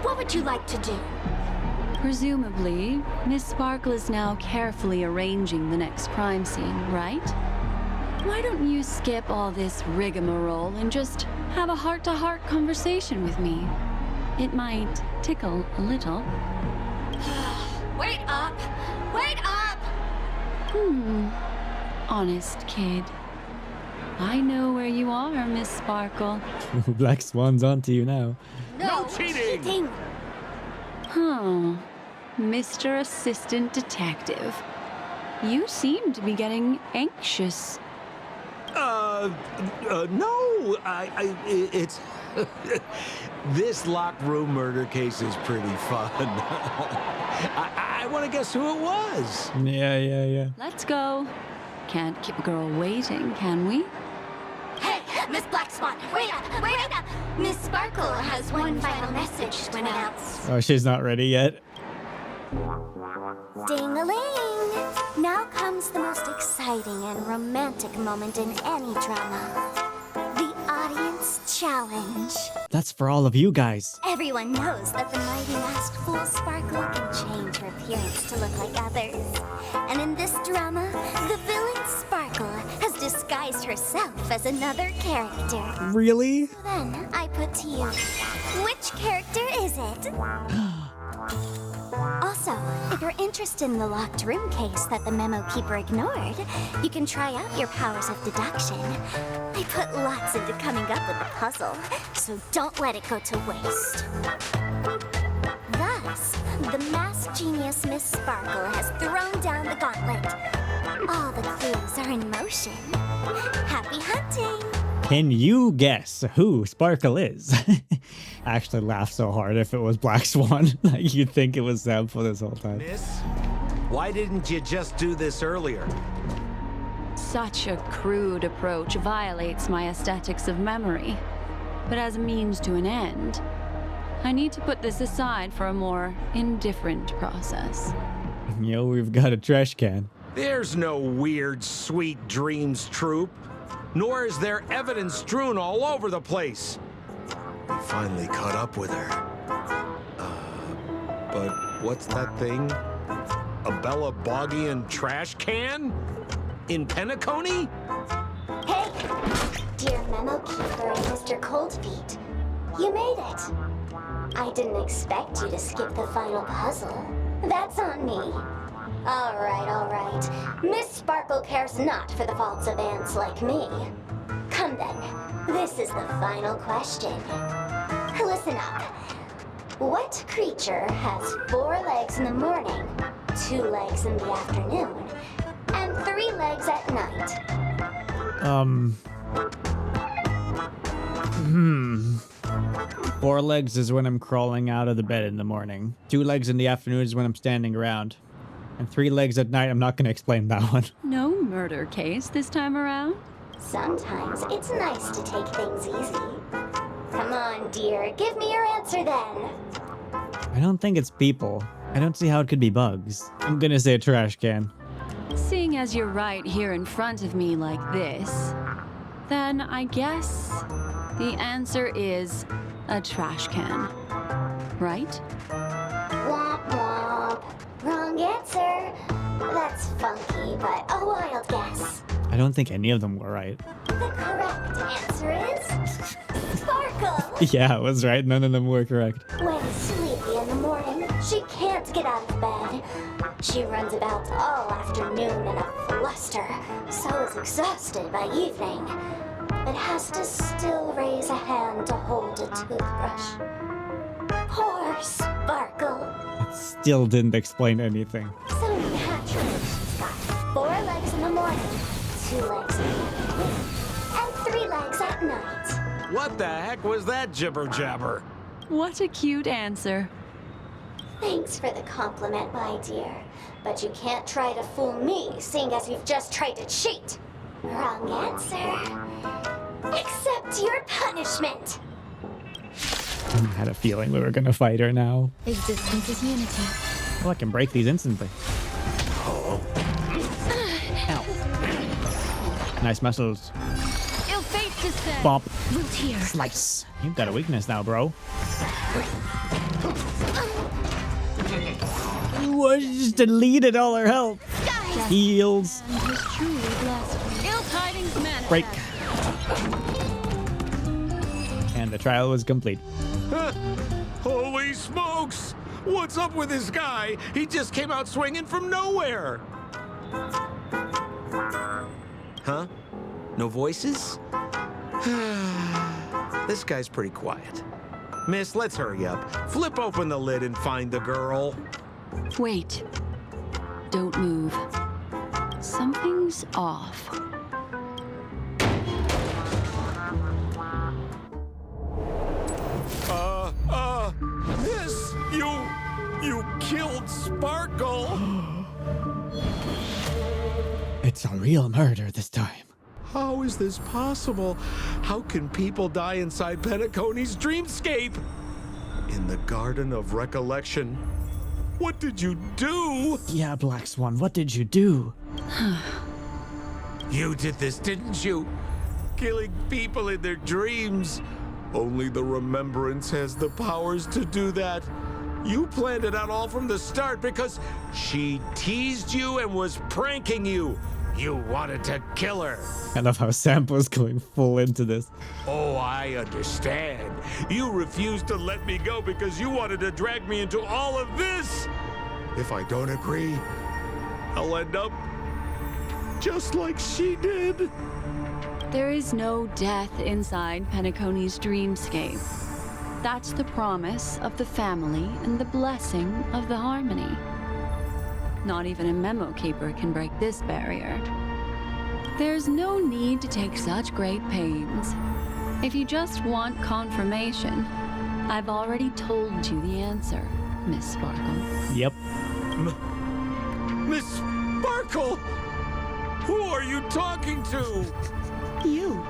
What would you like to do? Presumably, Miss Sparkle is now carefully arranging the next crime scene, right? Why don't you skip all this rigmarole and just have a heart-to-heart conversation with me? It might tickle a little. Wait up! Wait up! Honest kid. I know where you are, Miss Sparkle. Black Swan's onto you now. No cheating! Huh. Mr. Assistant Detective. You seem to be getting anxious. No, it's... This locked room murder case is pretty fun. I want to guess who it was. Yeah. Let's go. Can't keep a girl waiting, can we? Hey, Miss Black Swan, wait up, wait up! Miss Sparkle has one final message to announce. Oh, she's not ready yet. Ding-a-ling! Now comes the most exciting and romantic moment in any drama. The audience challenge. That's for all of you guys. Everyone knows that the mighty masked fool Sparkle can change her appearance to look like others. And in this drama, the villain Sparkle has disguised herself as another character. Really? Then I put to you, which character is it? Also, if you're interested in the locked room case that the memo keeper ignored, you can try out your powers of deduction. I put lots into coming up with the puzzle, so don't let it go to waste. Thus, the masked genius Miss Sparkle has thrown down the gauntlet. All the clues are in motion. Happy hunting! Can you guess who Sparkle is? I actually laughed so hard if it was Black Swan. Like you'd think it was Sam for this whole time. Miss, why didn't you just do this earlier? Such a crude approach violates my aesthetics of memory. But as a means to an end, I need to put this aside for a more indifferent process. Yo, we've got a trash can. There's no weird, sweet dreams troupe. Nor is there evidence strewn all over the place. We finally caught up with her. But what's that thing? A Bella Boggian trash can? In Penacony? Hey, dear memo keeper and Mr. Coldfeet, you made it. I didn't expect you to skip the final puzzle. That's on me. All right. Miss Sparkle cares not for the faults of ants like me. Come then, this is the final question. Listen up. What creature has 4 legs in the morning, 2 legs in the afternoon, and 3 legs at night? 4 legs is when I'm crawling out of the bed in the morning. 2 legs in the afternoon is when I'm standing around. And 3 legs at night, I'm not going to explain that one. No murder case this time around? Sometimes it's nice to take things easy. Come on, dear, give me your answer then. I don't think it's people. I don't see how it could be bugs. I'm going to say a trash can. Seeing as you're right here in front of me like this, then I guess the answer is a trash can. Right? Womp womp. Wrong answer. That's funky, but a wild guess. I don't think any of them were right. The correct answer is Sparkle. Yeah, I was right. None of them were correct. When sleepy in the morning, she can't get out of bed. She runs about all afternoon in a fluster, so is exhausted by evening, but has to still raise a hand to hold a toothbrush. Poor Sparkle. It still didn't explain anything. So naturally, she's got 4 legs in the morning, 2 legs in the afternoon, and 3 legs at night. What the heck was that jibber-jabber? What a cute answer. Thanks for the compliment, my dear. But you can't try to fool me, seeing as you've just tried to cheat. Wrong answer. Accept your punishment. I had a feeling we were going to fight her now. Existence is unity. Well, I can break these instantly. Ow. Nice muscles. Ill fate descend. Bump. Root here. Slice. You've got a weakness now, bro. What? She just deleted all her health. Heals. Ill tidings manifest. Break. And the trial was complete. Holy smokes! What's up with this guy? He just came out swinging from nowhere. Huh? No voices? This guy's pretty quiet. Miss, let's hurry up. Flip open the lid and find the girl. Wait. Don't move. Something's off. This, you killed Sparkle. It's a real murder this time. How is this possible? How can people die inside Penacony's dreamscape? In the Garden of Recollection. What did you do? Yeah, Black Swan, what did you do? You did this, didn't you? Killing people in their dreams. Only the Remembrance has the powers to do that. You planned it out all from the start because she teased you and was pranking you. You wanted to kill her. I love how Sampo's going full into this. Oh, I understand. You refused to let me go because you wanted to drag me into all of this. If I don't agree, I'll end up just like she did. There is no death inside Penacony's dreamscape. That's the promise of the family and the blessing of the harmony. Not even a memo keeper can break this barrier. There's no need to take such great pains. If you just want confirmation, I've already told you the answer, Miss Sparkle. Yep. Miss Sparkle! Who are you talking to? You.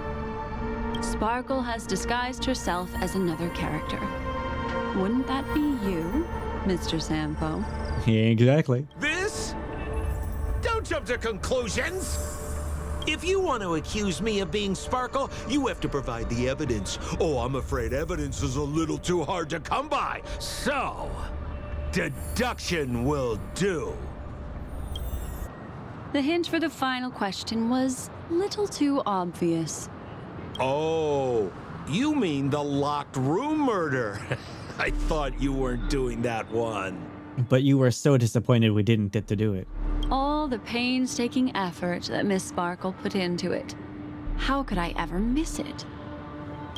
Sparkle has disguised herself as another character. Wouldn't that be you, Mr. Sampo? Yeah, exactly. This? Don't jump to conclusions! If you want to accuse me of being Sparkle, you have to provide the evidence. Oh, I'm afraid evidence is a little too hard to come by. So, deduction will do. The hint for the final question was a little too obvious. Oh, you mean the locked room murder? I thought you weren't doing that one. But you were so disappointed we didn't get to do it. All the painstaking effort that Miss Sparkle put into it. How could I ever miss it?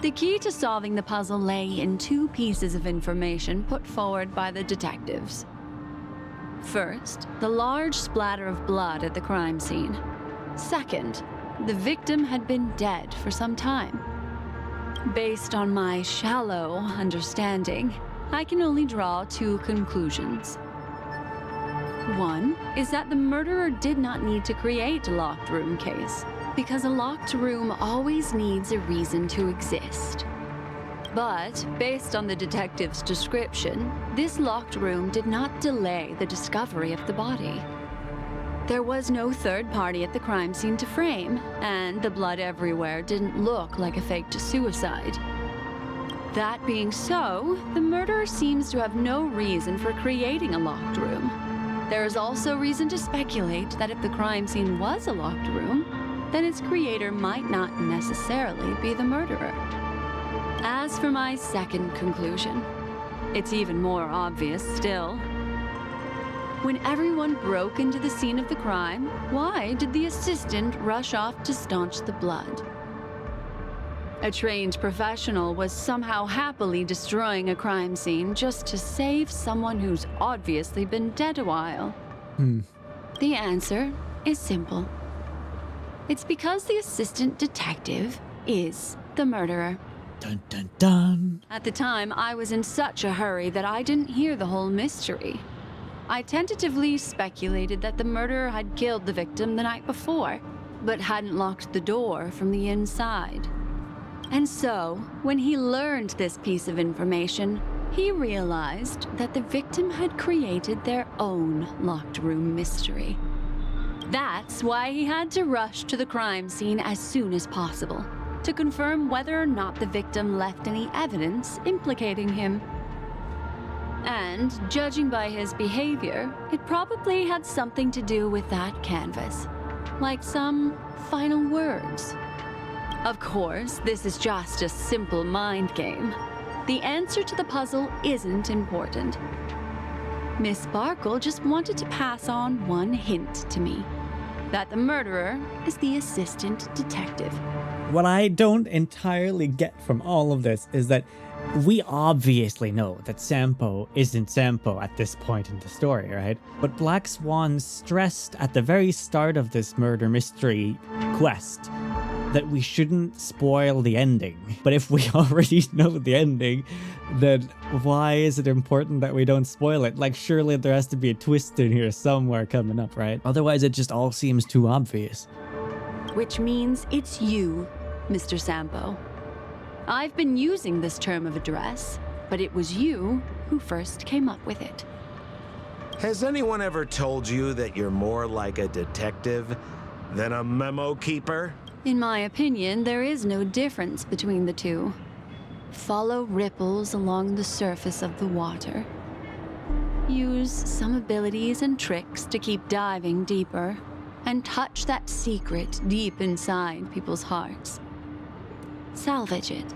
The key to solving the puzzle lay in two pieces of information put forward by the detectives. First, the large splatter of blood at the crime scene. Second, the victim had been dead for some time. Based on my shallow understanding, I can only draw two conclusions. One is that the murderer did not need to create a locked room case, because a locked room always needs a reason to exist. But, based on the detective's description, this locked room did not delay the discovery of the body. There was no third party at the crime scene to frame, and the blood everywhere didn't look like a faked suicide. That being so, the murderer seems to have no reason for creating a locked room. There is also reason to speculate that if the crime scene was a locked room, then its creator might not necessarily be the murderer. As for my second conclusion, it's even more obvious still. When everyone broke into the scene of the crime, why did the assistant rush off to staunch the blood? A trained professional was somehow happily destroying a crime scene just to save someone who's obviously been dead a while. The answer is simple. It's because the assistant detective is the murderer. Dun dun dun. At the time, I was in such a hurry that I didn't hear the whole mystery. I tentatively speculated that the murderer had killed the victim the night before, but hadn't locked the door from the inside. And so, when he learned this piece of information, he realized that the victim had created their own locked room mystery. That's why he had to rush to the crime scene as soon as possible, to confirm whether or not the victim left any evidence implicating him. And, judging by his behavior, it probably had something to do with that canvas. Like some final words. Of course, this is just a simple mind game. The answer to the puzzle isn't important. Miss Sparkle just wanted to pass on one hint to me. That the murderer is the assistant detective. What I don't entirely get from all of this is that We obviously know that Sampo isn't Sampo at this point in the story, right? But Black Swan stressed at the very start of this murder mystery quest that we shouldn't spoil the ending. But if we already know the ending, then why is it important that we don't spoil it? Like, surely there has to be a twist in here somewhere coming up, right? Otherwise, it just all seems too obvious. Which means it's you, Mr. Sampo. I've been using this term of address, but it was you who first came up with it. Has anyone ever told you that you're more like a detective than a memo keeper? In my opinion, there is no difference between the two. Follow ripples along the surface of the water. Use some abilities and tricks to keep diving deeper, and touch that secret deep inside people's hearts. Salvage it,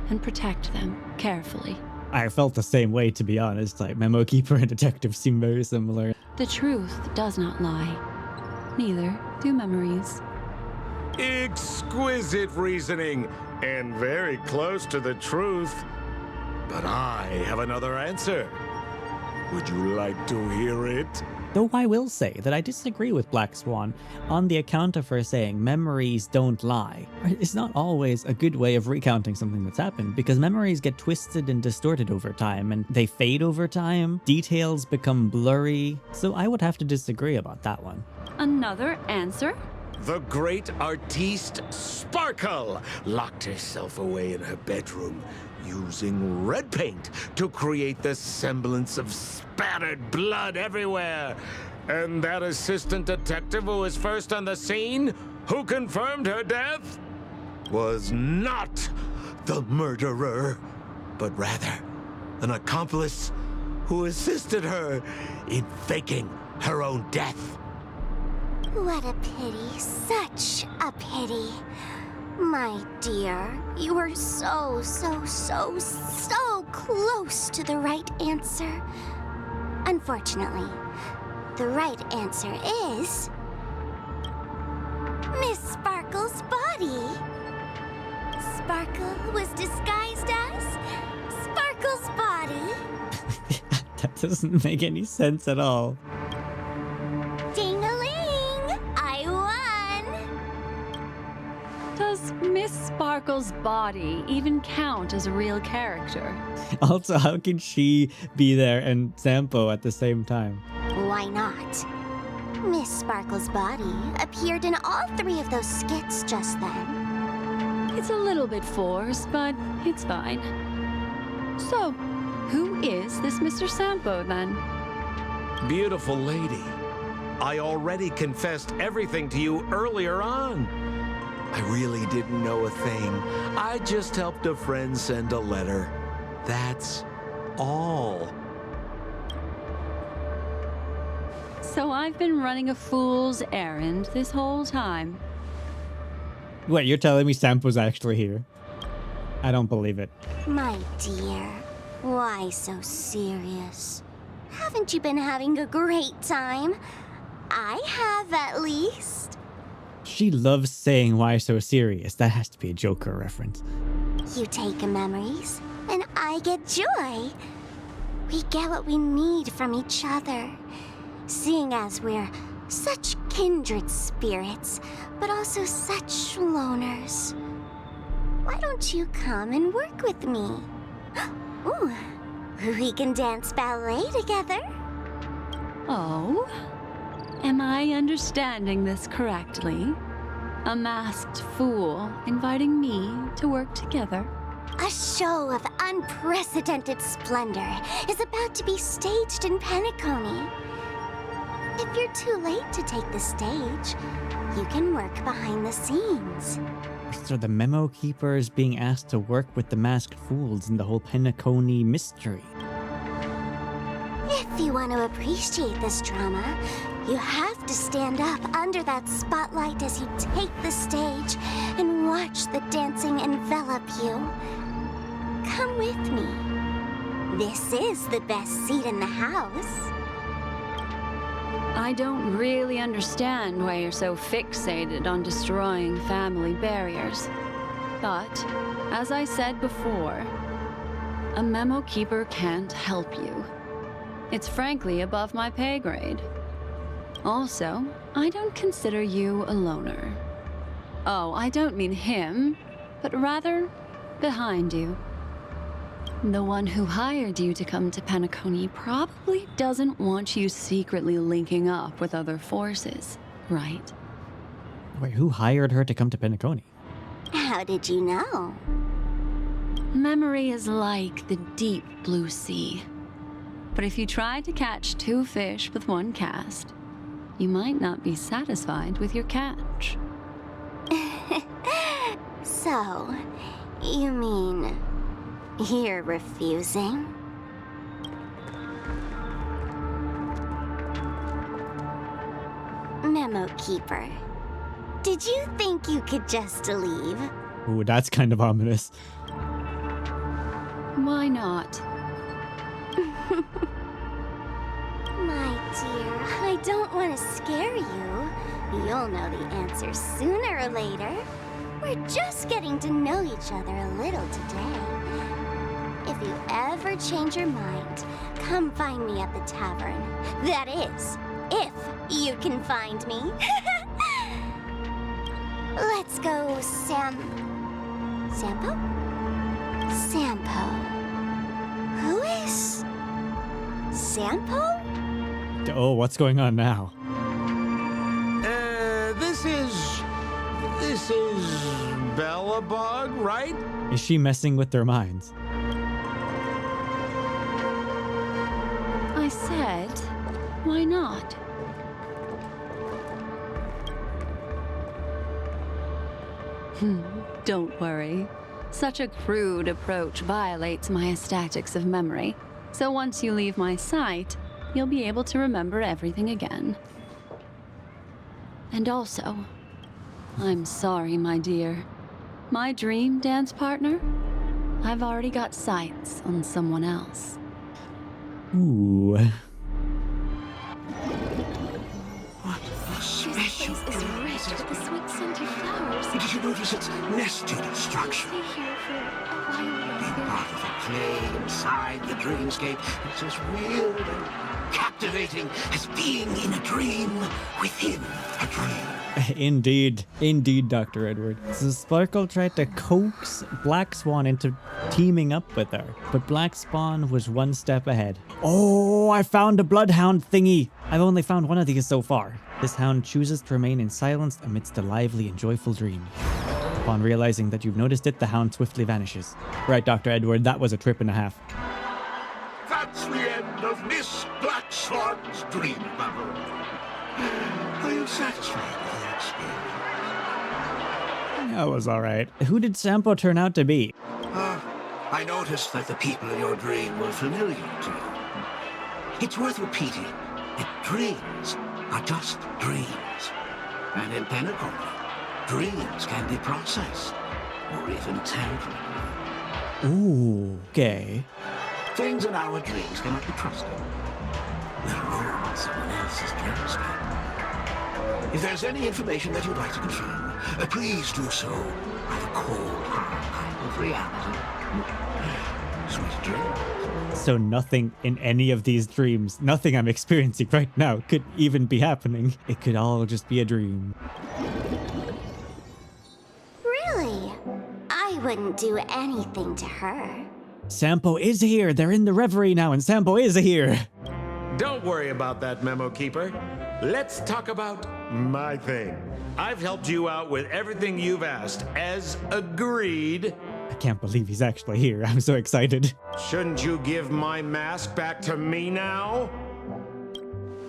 and protect them carefully. I felt the same way, to be honest. Like, Memo Keeper and Detective seem very similar. The truth does not lie. Neither do memories. Exquisite reasoning, and very close to the truth. But I have another answer. Would you like to hear it? Though I will say that I disagree with Black Swan on the account of her saying memories don't lie. It's not always a good way of recounting something that's happened, because memories get twisted and distorted over time, and they fade over time, details become blurry, so I would have to disagree about that one. Another answer? The great artiste Sparkle locked herself away in her bedroom using red paint to create the semblance of spattered blood everywhere. And that assistant detective who was first on the scene, who confirmed her death, was not the murderer, but rather an accomplice who assisted her in faking her own death. What a pity, such a pity. My dear, you were so close to the right answer. Unfortunately, the right answer is Miss Sparkle's body. Sparkle was disguised as Sparkle's body. That doesn't make any sense at all. Ding-a-ling! I won! Does Miss Sparkle's body even count as a real character? Also, how can she be there and Sampo at the same time? Why not? Miss Sparkle's body appeared in all three of those skits just then. It's a little bit forced, but it's fine. So, who is this Mr. Sampo then? Beautiful lady, I already confessed everything to you earlier on. I really didn't know a thing. I just helped a friend send a letter. That's all. So I've been running a fool's errand this whole time. Wait, you're telling me Sampo's actually here? I don't believe it. My dear, why so serious? Haven't you been having a great time? I have, at least. She loves saying why so serious. That has to be a Joker reference. You take memories, and I get joy. We get what we need from each other, seeing as we're such kindred spirits, but also such loners. Why don't you come and work with me? Ooh, we can dance ballet together. Oh? Am I understanding this correctly? A masked fool inviting me to work together? A show of unprecedented splendor is about to be staged in Penacony. If you're too late to take the stage, you can work behind the scenes. So the Memo Keeper is being asked to work with the masked fools in the whole Penacony mystery. If you want to appreciate this drama, you have to stand up under that spotlight as you take the stage and watch the dancing envelop you. Come with me. This is the best seat in the house. I don't really understand why you're so fixated on destroying family barriers. But, as I said before, a memo keeper can't help you. It's frankly above my pay grade. Also, I don't consider you a loner. Oh, I don't mean him, but rather behind you. The one who hired you to come to Penacony probably doesn't want you secretly linking up with other forces, right? Wait, who hired her to come to Penacony? How did you know? Memory is like the deep blue sea. But if you try to catch 2 fish with 1 cast, you might not be satisfied with your catch. So, you mean you're refusing? Memo Keeper, did you think you could just leave? Ooh, that's kind of ominous. Why not? My dear, I don't want to scare you. You'll know the answer sooner or later. We're just getting to know each other a little today. If you ever change your mind, come find me at the tavern. That is, if you can find me. Let's go, Sampo? Sampo. Who is Sampo? Oh, what's going on now? This is Bellabog, right? Is she messing with their minds? I said, why not? Don't worry. Such a crude approach violates my statics of memory. So once you leave my sight, you'll be able to remember everything again. And also, I'm sorry, my dear. My dream dance partner? I've already got sights on someone else. Ooh. What a special This place is rich with the sweet scented flowers. Did you notice its nested structure? Stay here for a while Being longer. part of the play inside the dreamscape, it's as weird and captivating as being in a dream within a dream. Indeed. Indeed, Dr. Edward. So Sparkle tried to coax Black Swan into teaming up with her, but Black Swan was 1 step ahead. Oh, I found a bloodhound thingy. I've only found 1 of these so far. This hound chooses to remain in silence amidst a lively and joyful dream. Upon realizing that you've noticed it, the hound swiftly vanishes. Right, Dr. Edward, that was a trip and a half. That's the end of Miss Black Swan's dream bubble. Are you satisfied with the experience? That was alright. Who did Sampo turn out to be? I noticed that the people in your dream were familiar to you. It's worth repeating that dreams are just dreams. And in Penacony, dreams can be processed or even tampered with. Ooh, okay. Things in our dreams cannot be trusted. They're ruined someone else's dreamscape. If there's any information that you'd like to confirm, please do so by the cold, hard light of reality. Sweet dreams. So nothing in any of these dreams, nothing I'm experiencing right now could even be happening. It could all just be a dream. Really? I wouldn't do anything to her. Sampo is here. They're in the reverie now, and Sampo is here. Don't worry about that, Memo Keeper. Let's talk about my thing. I've helped you out with everything you've asked, as agreed. I can't believe he's actually here. I'm so excited. Shouldn't you give my mask back to me now?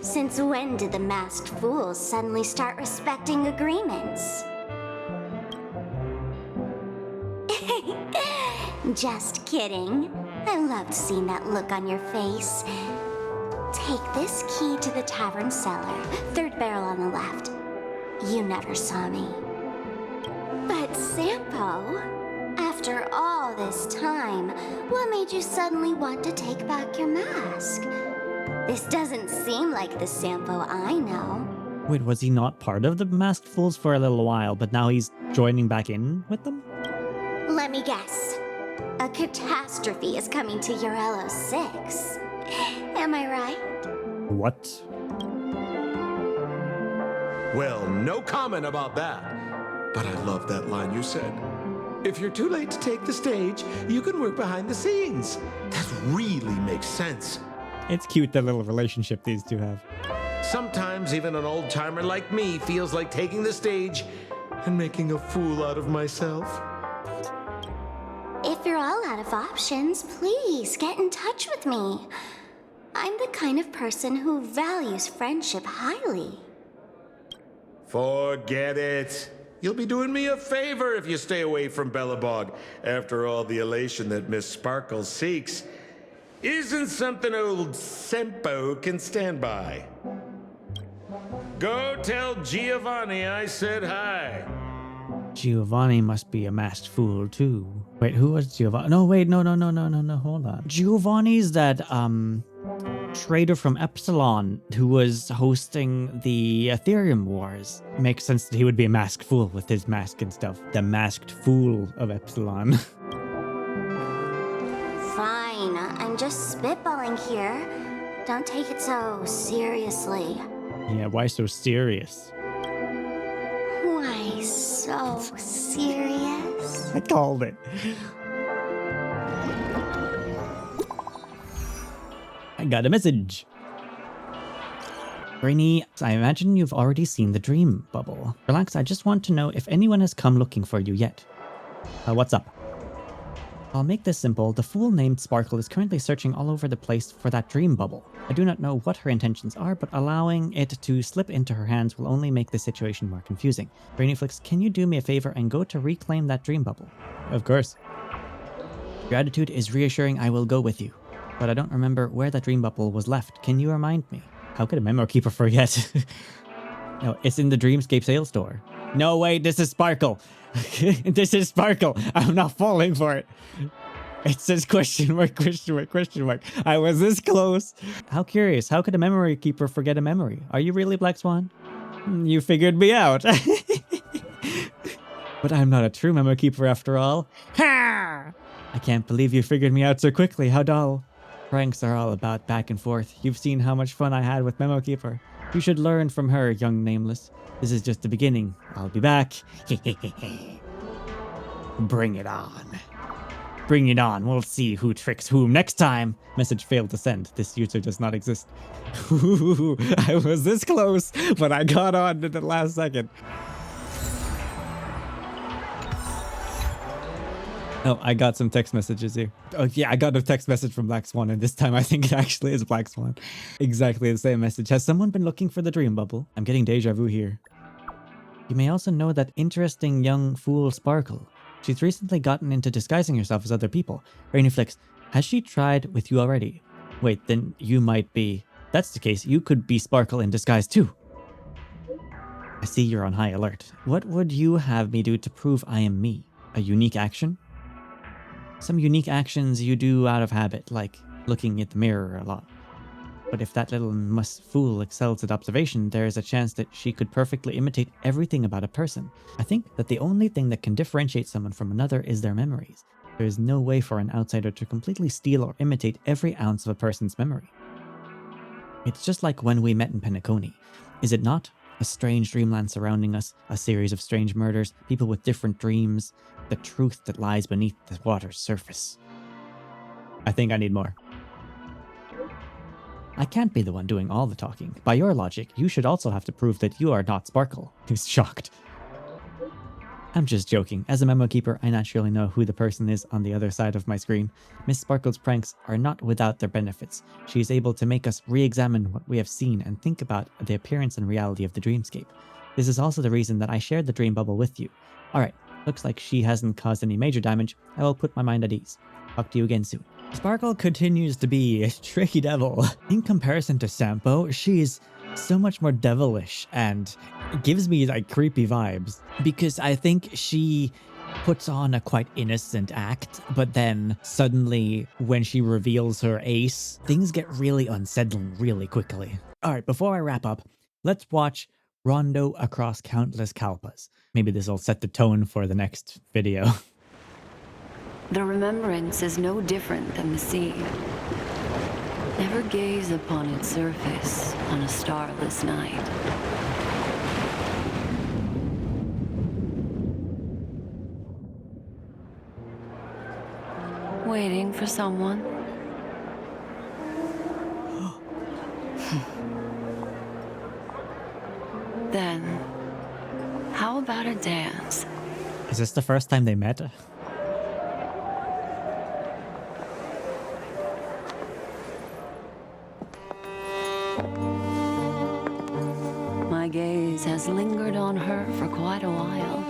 Since when did the masked fools suddenly start respecting agreements? Just kidding. I loved seeing that look on your face. Take this key to the tavern cellar, 3rd barrel on the left. You never saw me. But Sampo, after all this time, what made you suddenly want to take back your mask? This doesn't seem like the Sampo I know. Wait, was he not part of the Masked Fools for a little while, but now he's joining back in with them? Let me guess. A catastrophe is coming to Urello 6. Am I right? What? Well, no comment about that. But I love that line you said. If you're too late to take the stage, you can work behind the scenes. That really makes sense. It's cute, the little relationship these two have. Sometimes even an old-timer like me feels like taking the stage and making a fool out of myself. If you're all out of options, please get in touch with me. I'm the kind of person who values friendship highly. Forget it. You'll be doing me a favor if you stay away from Bellabog. After all, the elation that Miss Sparkle seeks isn't something old Sempo can stand by. Go tell Giovanni I said hi. Giovanni must be a masked fool too. Wait, who was Giovanni? No, wait, no, hold on. Giovanni's that, trader from Epsilon who was hosting the Ethereum Wars. Makes sense that he would be a masked fool with his mask and stuff. The masked fool of Epsilon. Fine, I'm just spitballing here. Don't take it so seriously. Yeah, why so serious? Why so serious? I called it. I got a message. Brainy, I imagine you've already seen the dream bubble. Relax, I just want to know if anyone has come looking for you yet. What's up? I'll make this simple. The fool named Sparkle is currently searching all over the place for that dream bubble. I do not know what her intentions are, but allowing it to slip into her hands will only make the situation more confusing. Brainyflix, can you do me a favor and go to reclaim that dream bubble? Of course. Your attitude is reassuring. I will go with you. But I don't remember where that dream bubble was left. Can you remind me? How could a memo keeper forget? No, it's in the Dreamscape sales store. No, wait, this is Sparkle. This is Sparkle. I'm not falling for it. It says question mark, question mark, question mark. I was this close. How curious. How could a memory keeper forget a memory? Are you really Black Swan? You figured me out. But I'm not a true memo keeper after all. Ha! I can't believe you figured me out so quickly. How dull. Pranks are all about back and forth. You've seen how much fun I had with Memo Keeper. You should learn from her, young Nameless. This is just the beginning. I'll be back. Bring it on. Bring it on. We'll see who tricks whom next time. Message failed to send. This user does not exist. I was this close, but I got on in the last second. Oh, I got some text messages here. Oh yeah, I got a text message from Black Swan, and this time I think it actually is Black Swan. Exactly the same message. Has someone been looking for the dream bubble? I'm getting deja vu here. You may also know that interesting young fool Sparkle. She's recently gotten into disguising herself as other people. Rainiflix, has she tried with you already? Wait, then you might be... That's the case, you could be Sparkle in disguise too. I see you're on high alert. What would you have me do to prove I am me? A unique action? Some unique actions you do out of habit, like looking at the mirror a lot. But if that little fool excels at observation, there is a chance that she could perfectly imitate everything about a person. I think that the only thing that can differentiate someone from another is their memories. There is no way for an outsider to completely steal or imitate every ounce of a person's memory. It's just like when we met in Penacony. Is it not? A strange dreamland surrounding us, a series of strange murders, people with different dreams, the truth that lies beneath the water's surface. I think I need more. I can't be the one doing all the talking. By your logic, you should also have to prove that you are not Sparkle. He's shocked. I'm just joking. As a memo keeper, I naturally know who the person is on the other side of my screen. Miss Sparkle's pranks are not without their benefits. She is able to make us re-examine what we have seen and think about the appearance and reality of the dreamscape. This is also the reason that I shared the dream bubble with you. Alright, looks like she hasn't caused any major damage. I will put my mind at ease. Talk to you again soon. Sparkle continues to be a tricky devil. In comparison to Sampo, she's so much more devilish and gives me like creepy vibes because I think she puts on a quite innocent act, but then suddenly when she reveals her ace, things get really unsettling really quickly. All right, before I wrap up, let's watch Rondo across countless Kalpas. Maybe this will set the tone for the next video. The remembrance is no different than the sea. Never gaze upon its surface on a starless night. Waiting for someone? Then, how about a dance? Is this the first time they met? My gaze has lingered on her for quite a while.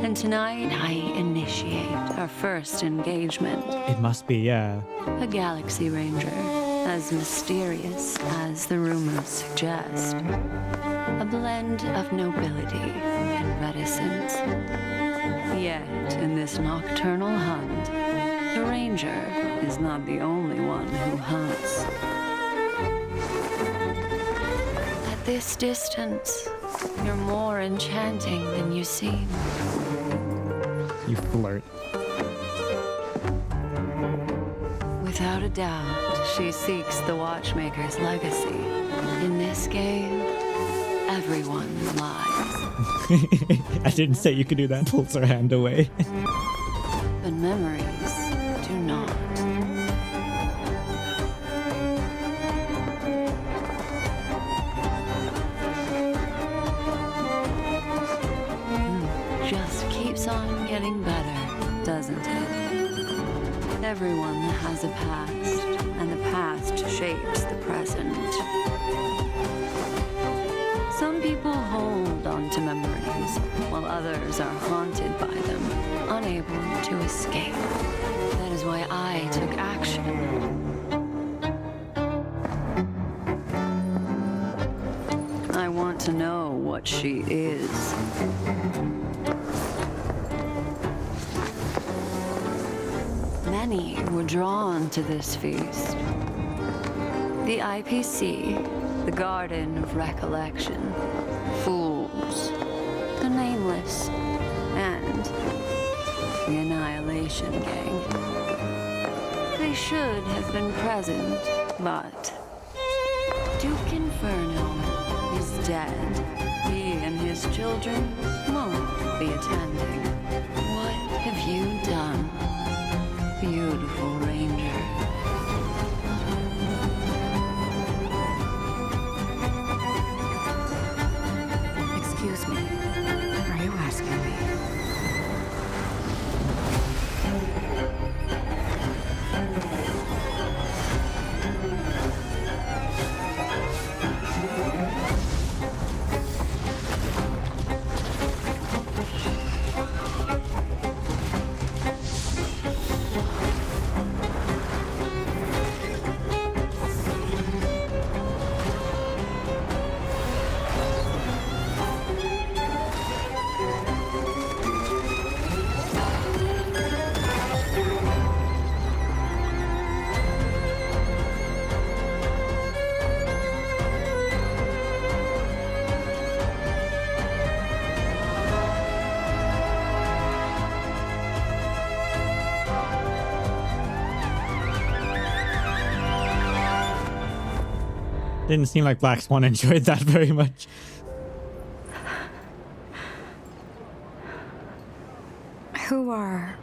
And tonight I initiate our first engagement. It must be, yeah. A Galaxy Ranger, as mysterious as the rumors suggest. A blend of nobility and reticence. Yet, in this nocturnal hunt, the Ranger is not the only one who hunts. At this distance, you're more enchanting than you seem. You flirt. Without a doubt, she seeks the Watchmaker's legacy. In this game, everyone lies. I didn't say you could do that. Pulls her hand away. But memories do not. Just keeps on getting better, doesn't it? Everyone has a past, and the past shapes the present. Some people hold on to memories, while others are haunted by them, unable to escape. That is why I took action. I want to know what she is. Many were drawn to this feast. The IPC, the Garden of Recollection, Fools, the Nameless, and the Annihilation Gang. They should have been present, but Duke Inferno is dead. He and his children won't be attending. What have you done, beautiful Ranger? Excuse me. Are you asking me? Didn't seem like Black Swan enjoyed that very much. Who are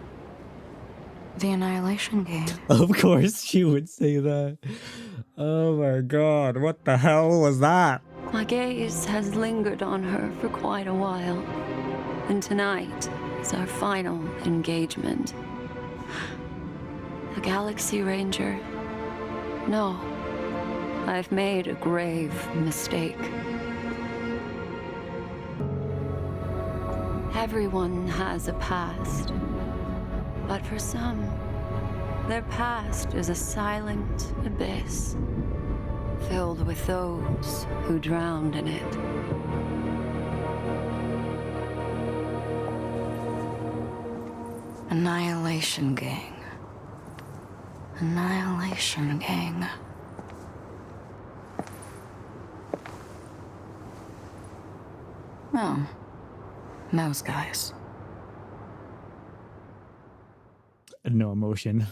the Annihilation Gang? Of course she would say that. Oh my god, what the hell was that? My gaze has lingered on her for quite a while. And tonight is our final engagement. A Galaxy Ranger? No. I've made a grave mistake. Everyone has a past. But for some, their past is a silent abyss, filled with those who drowned in it. Annihilation Gang. Annihilation Gang. Oh, those guys. no emotion.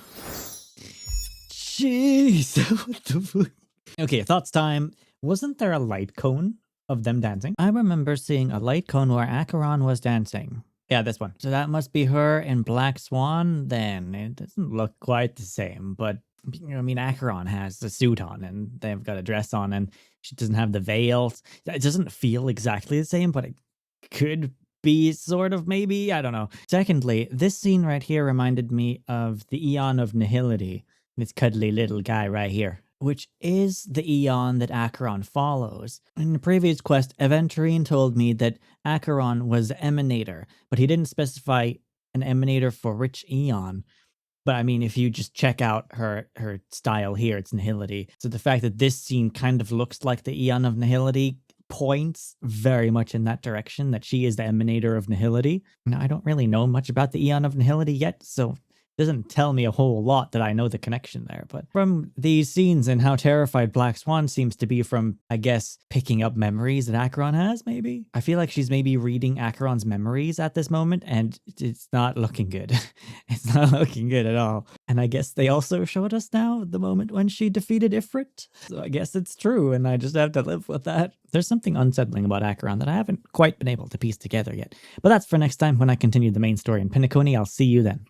Jeez. What the fuck? Okay, thoughts time. Wasn't there a light cone of them dancing? I remember seeing a light cone where Acheron was dancing. Yeah, this one. So that must be her in Black Swan then. It doesn't look quite the same, but I mean, Acheron has the suit on and they've got a dress on and she doesn't have the veil. It doesn't feel exactly the same, but it could be sort of, maybe. I don't know. Secondly, this scene right here reminded me of the Eon of Nihility. This cuddly little guy right here, which is the Eon that Acheron follows. In the previous quest, Aventurine told me that Acheron was the Emanator, but he didn't specify an Emanator for which Eon. But I mean, if you just check out her style here, it's Nihility. So the fact that this scene kind of looks like the Eon of Nihility points very much in that direction, that she is the Emanator of Nihility. Now, I don't really know much about the Eon of Nihility yet, so doesn't tell me a whole lot that I know the connection there, but from these scenes and how terrified Black Swan seems to be from, I guess, picking up memories that Acheron has, maybe? I feel like she's maybe reading Acheron's memories at this moment, and it's not looking good. It's not looking good at all. And I guess they also showed us now the moment when she defeated Ifrit, so I guess it's true, and I just have to live with that. There's something unsettling about Acheron that I haven't quite been able to piece together yet, but that's for next time when I continue the main story in Penacony. I'll see you then.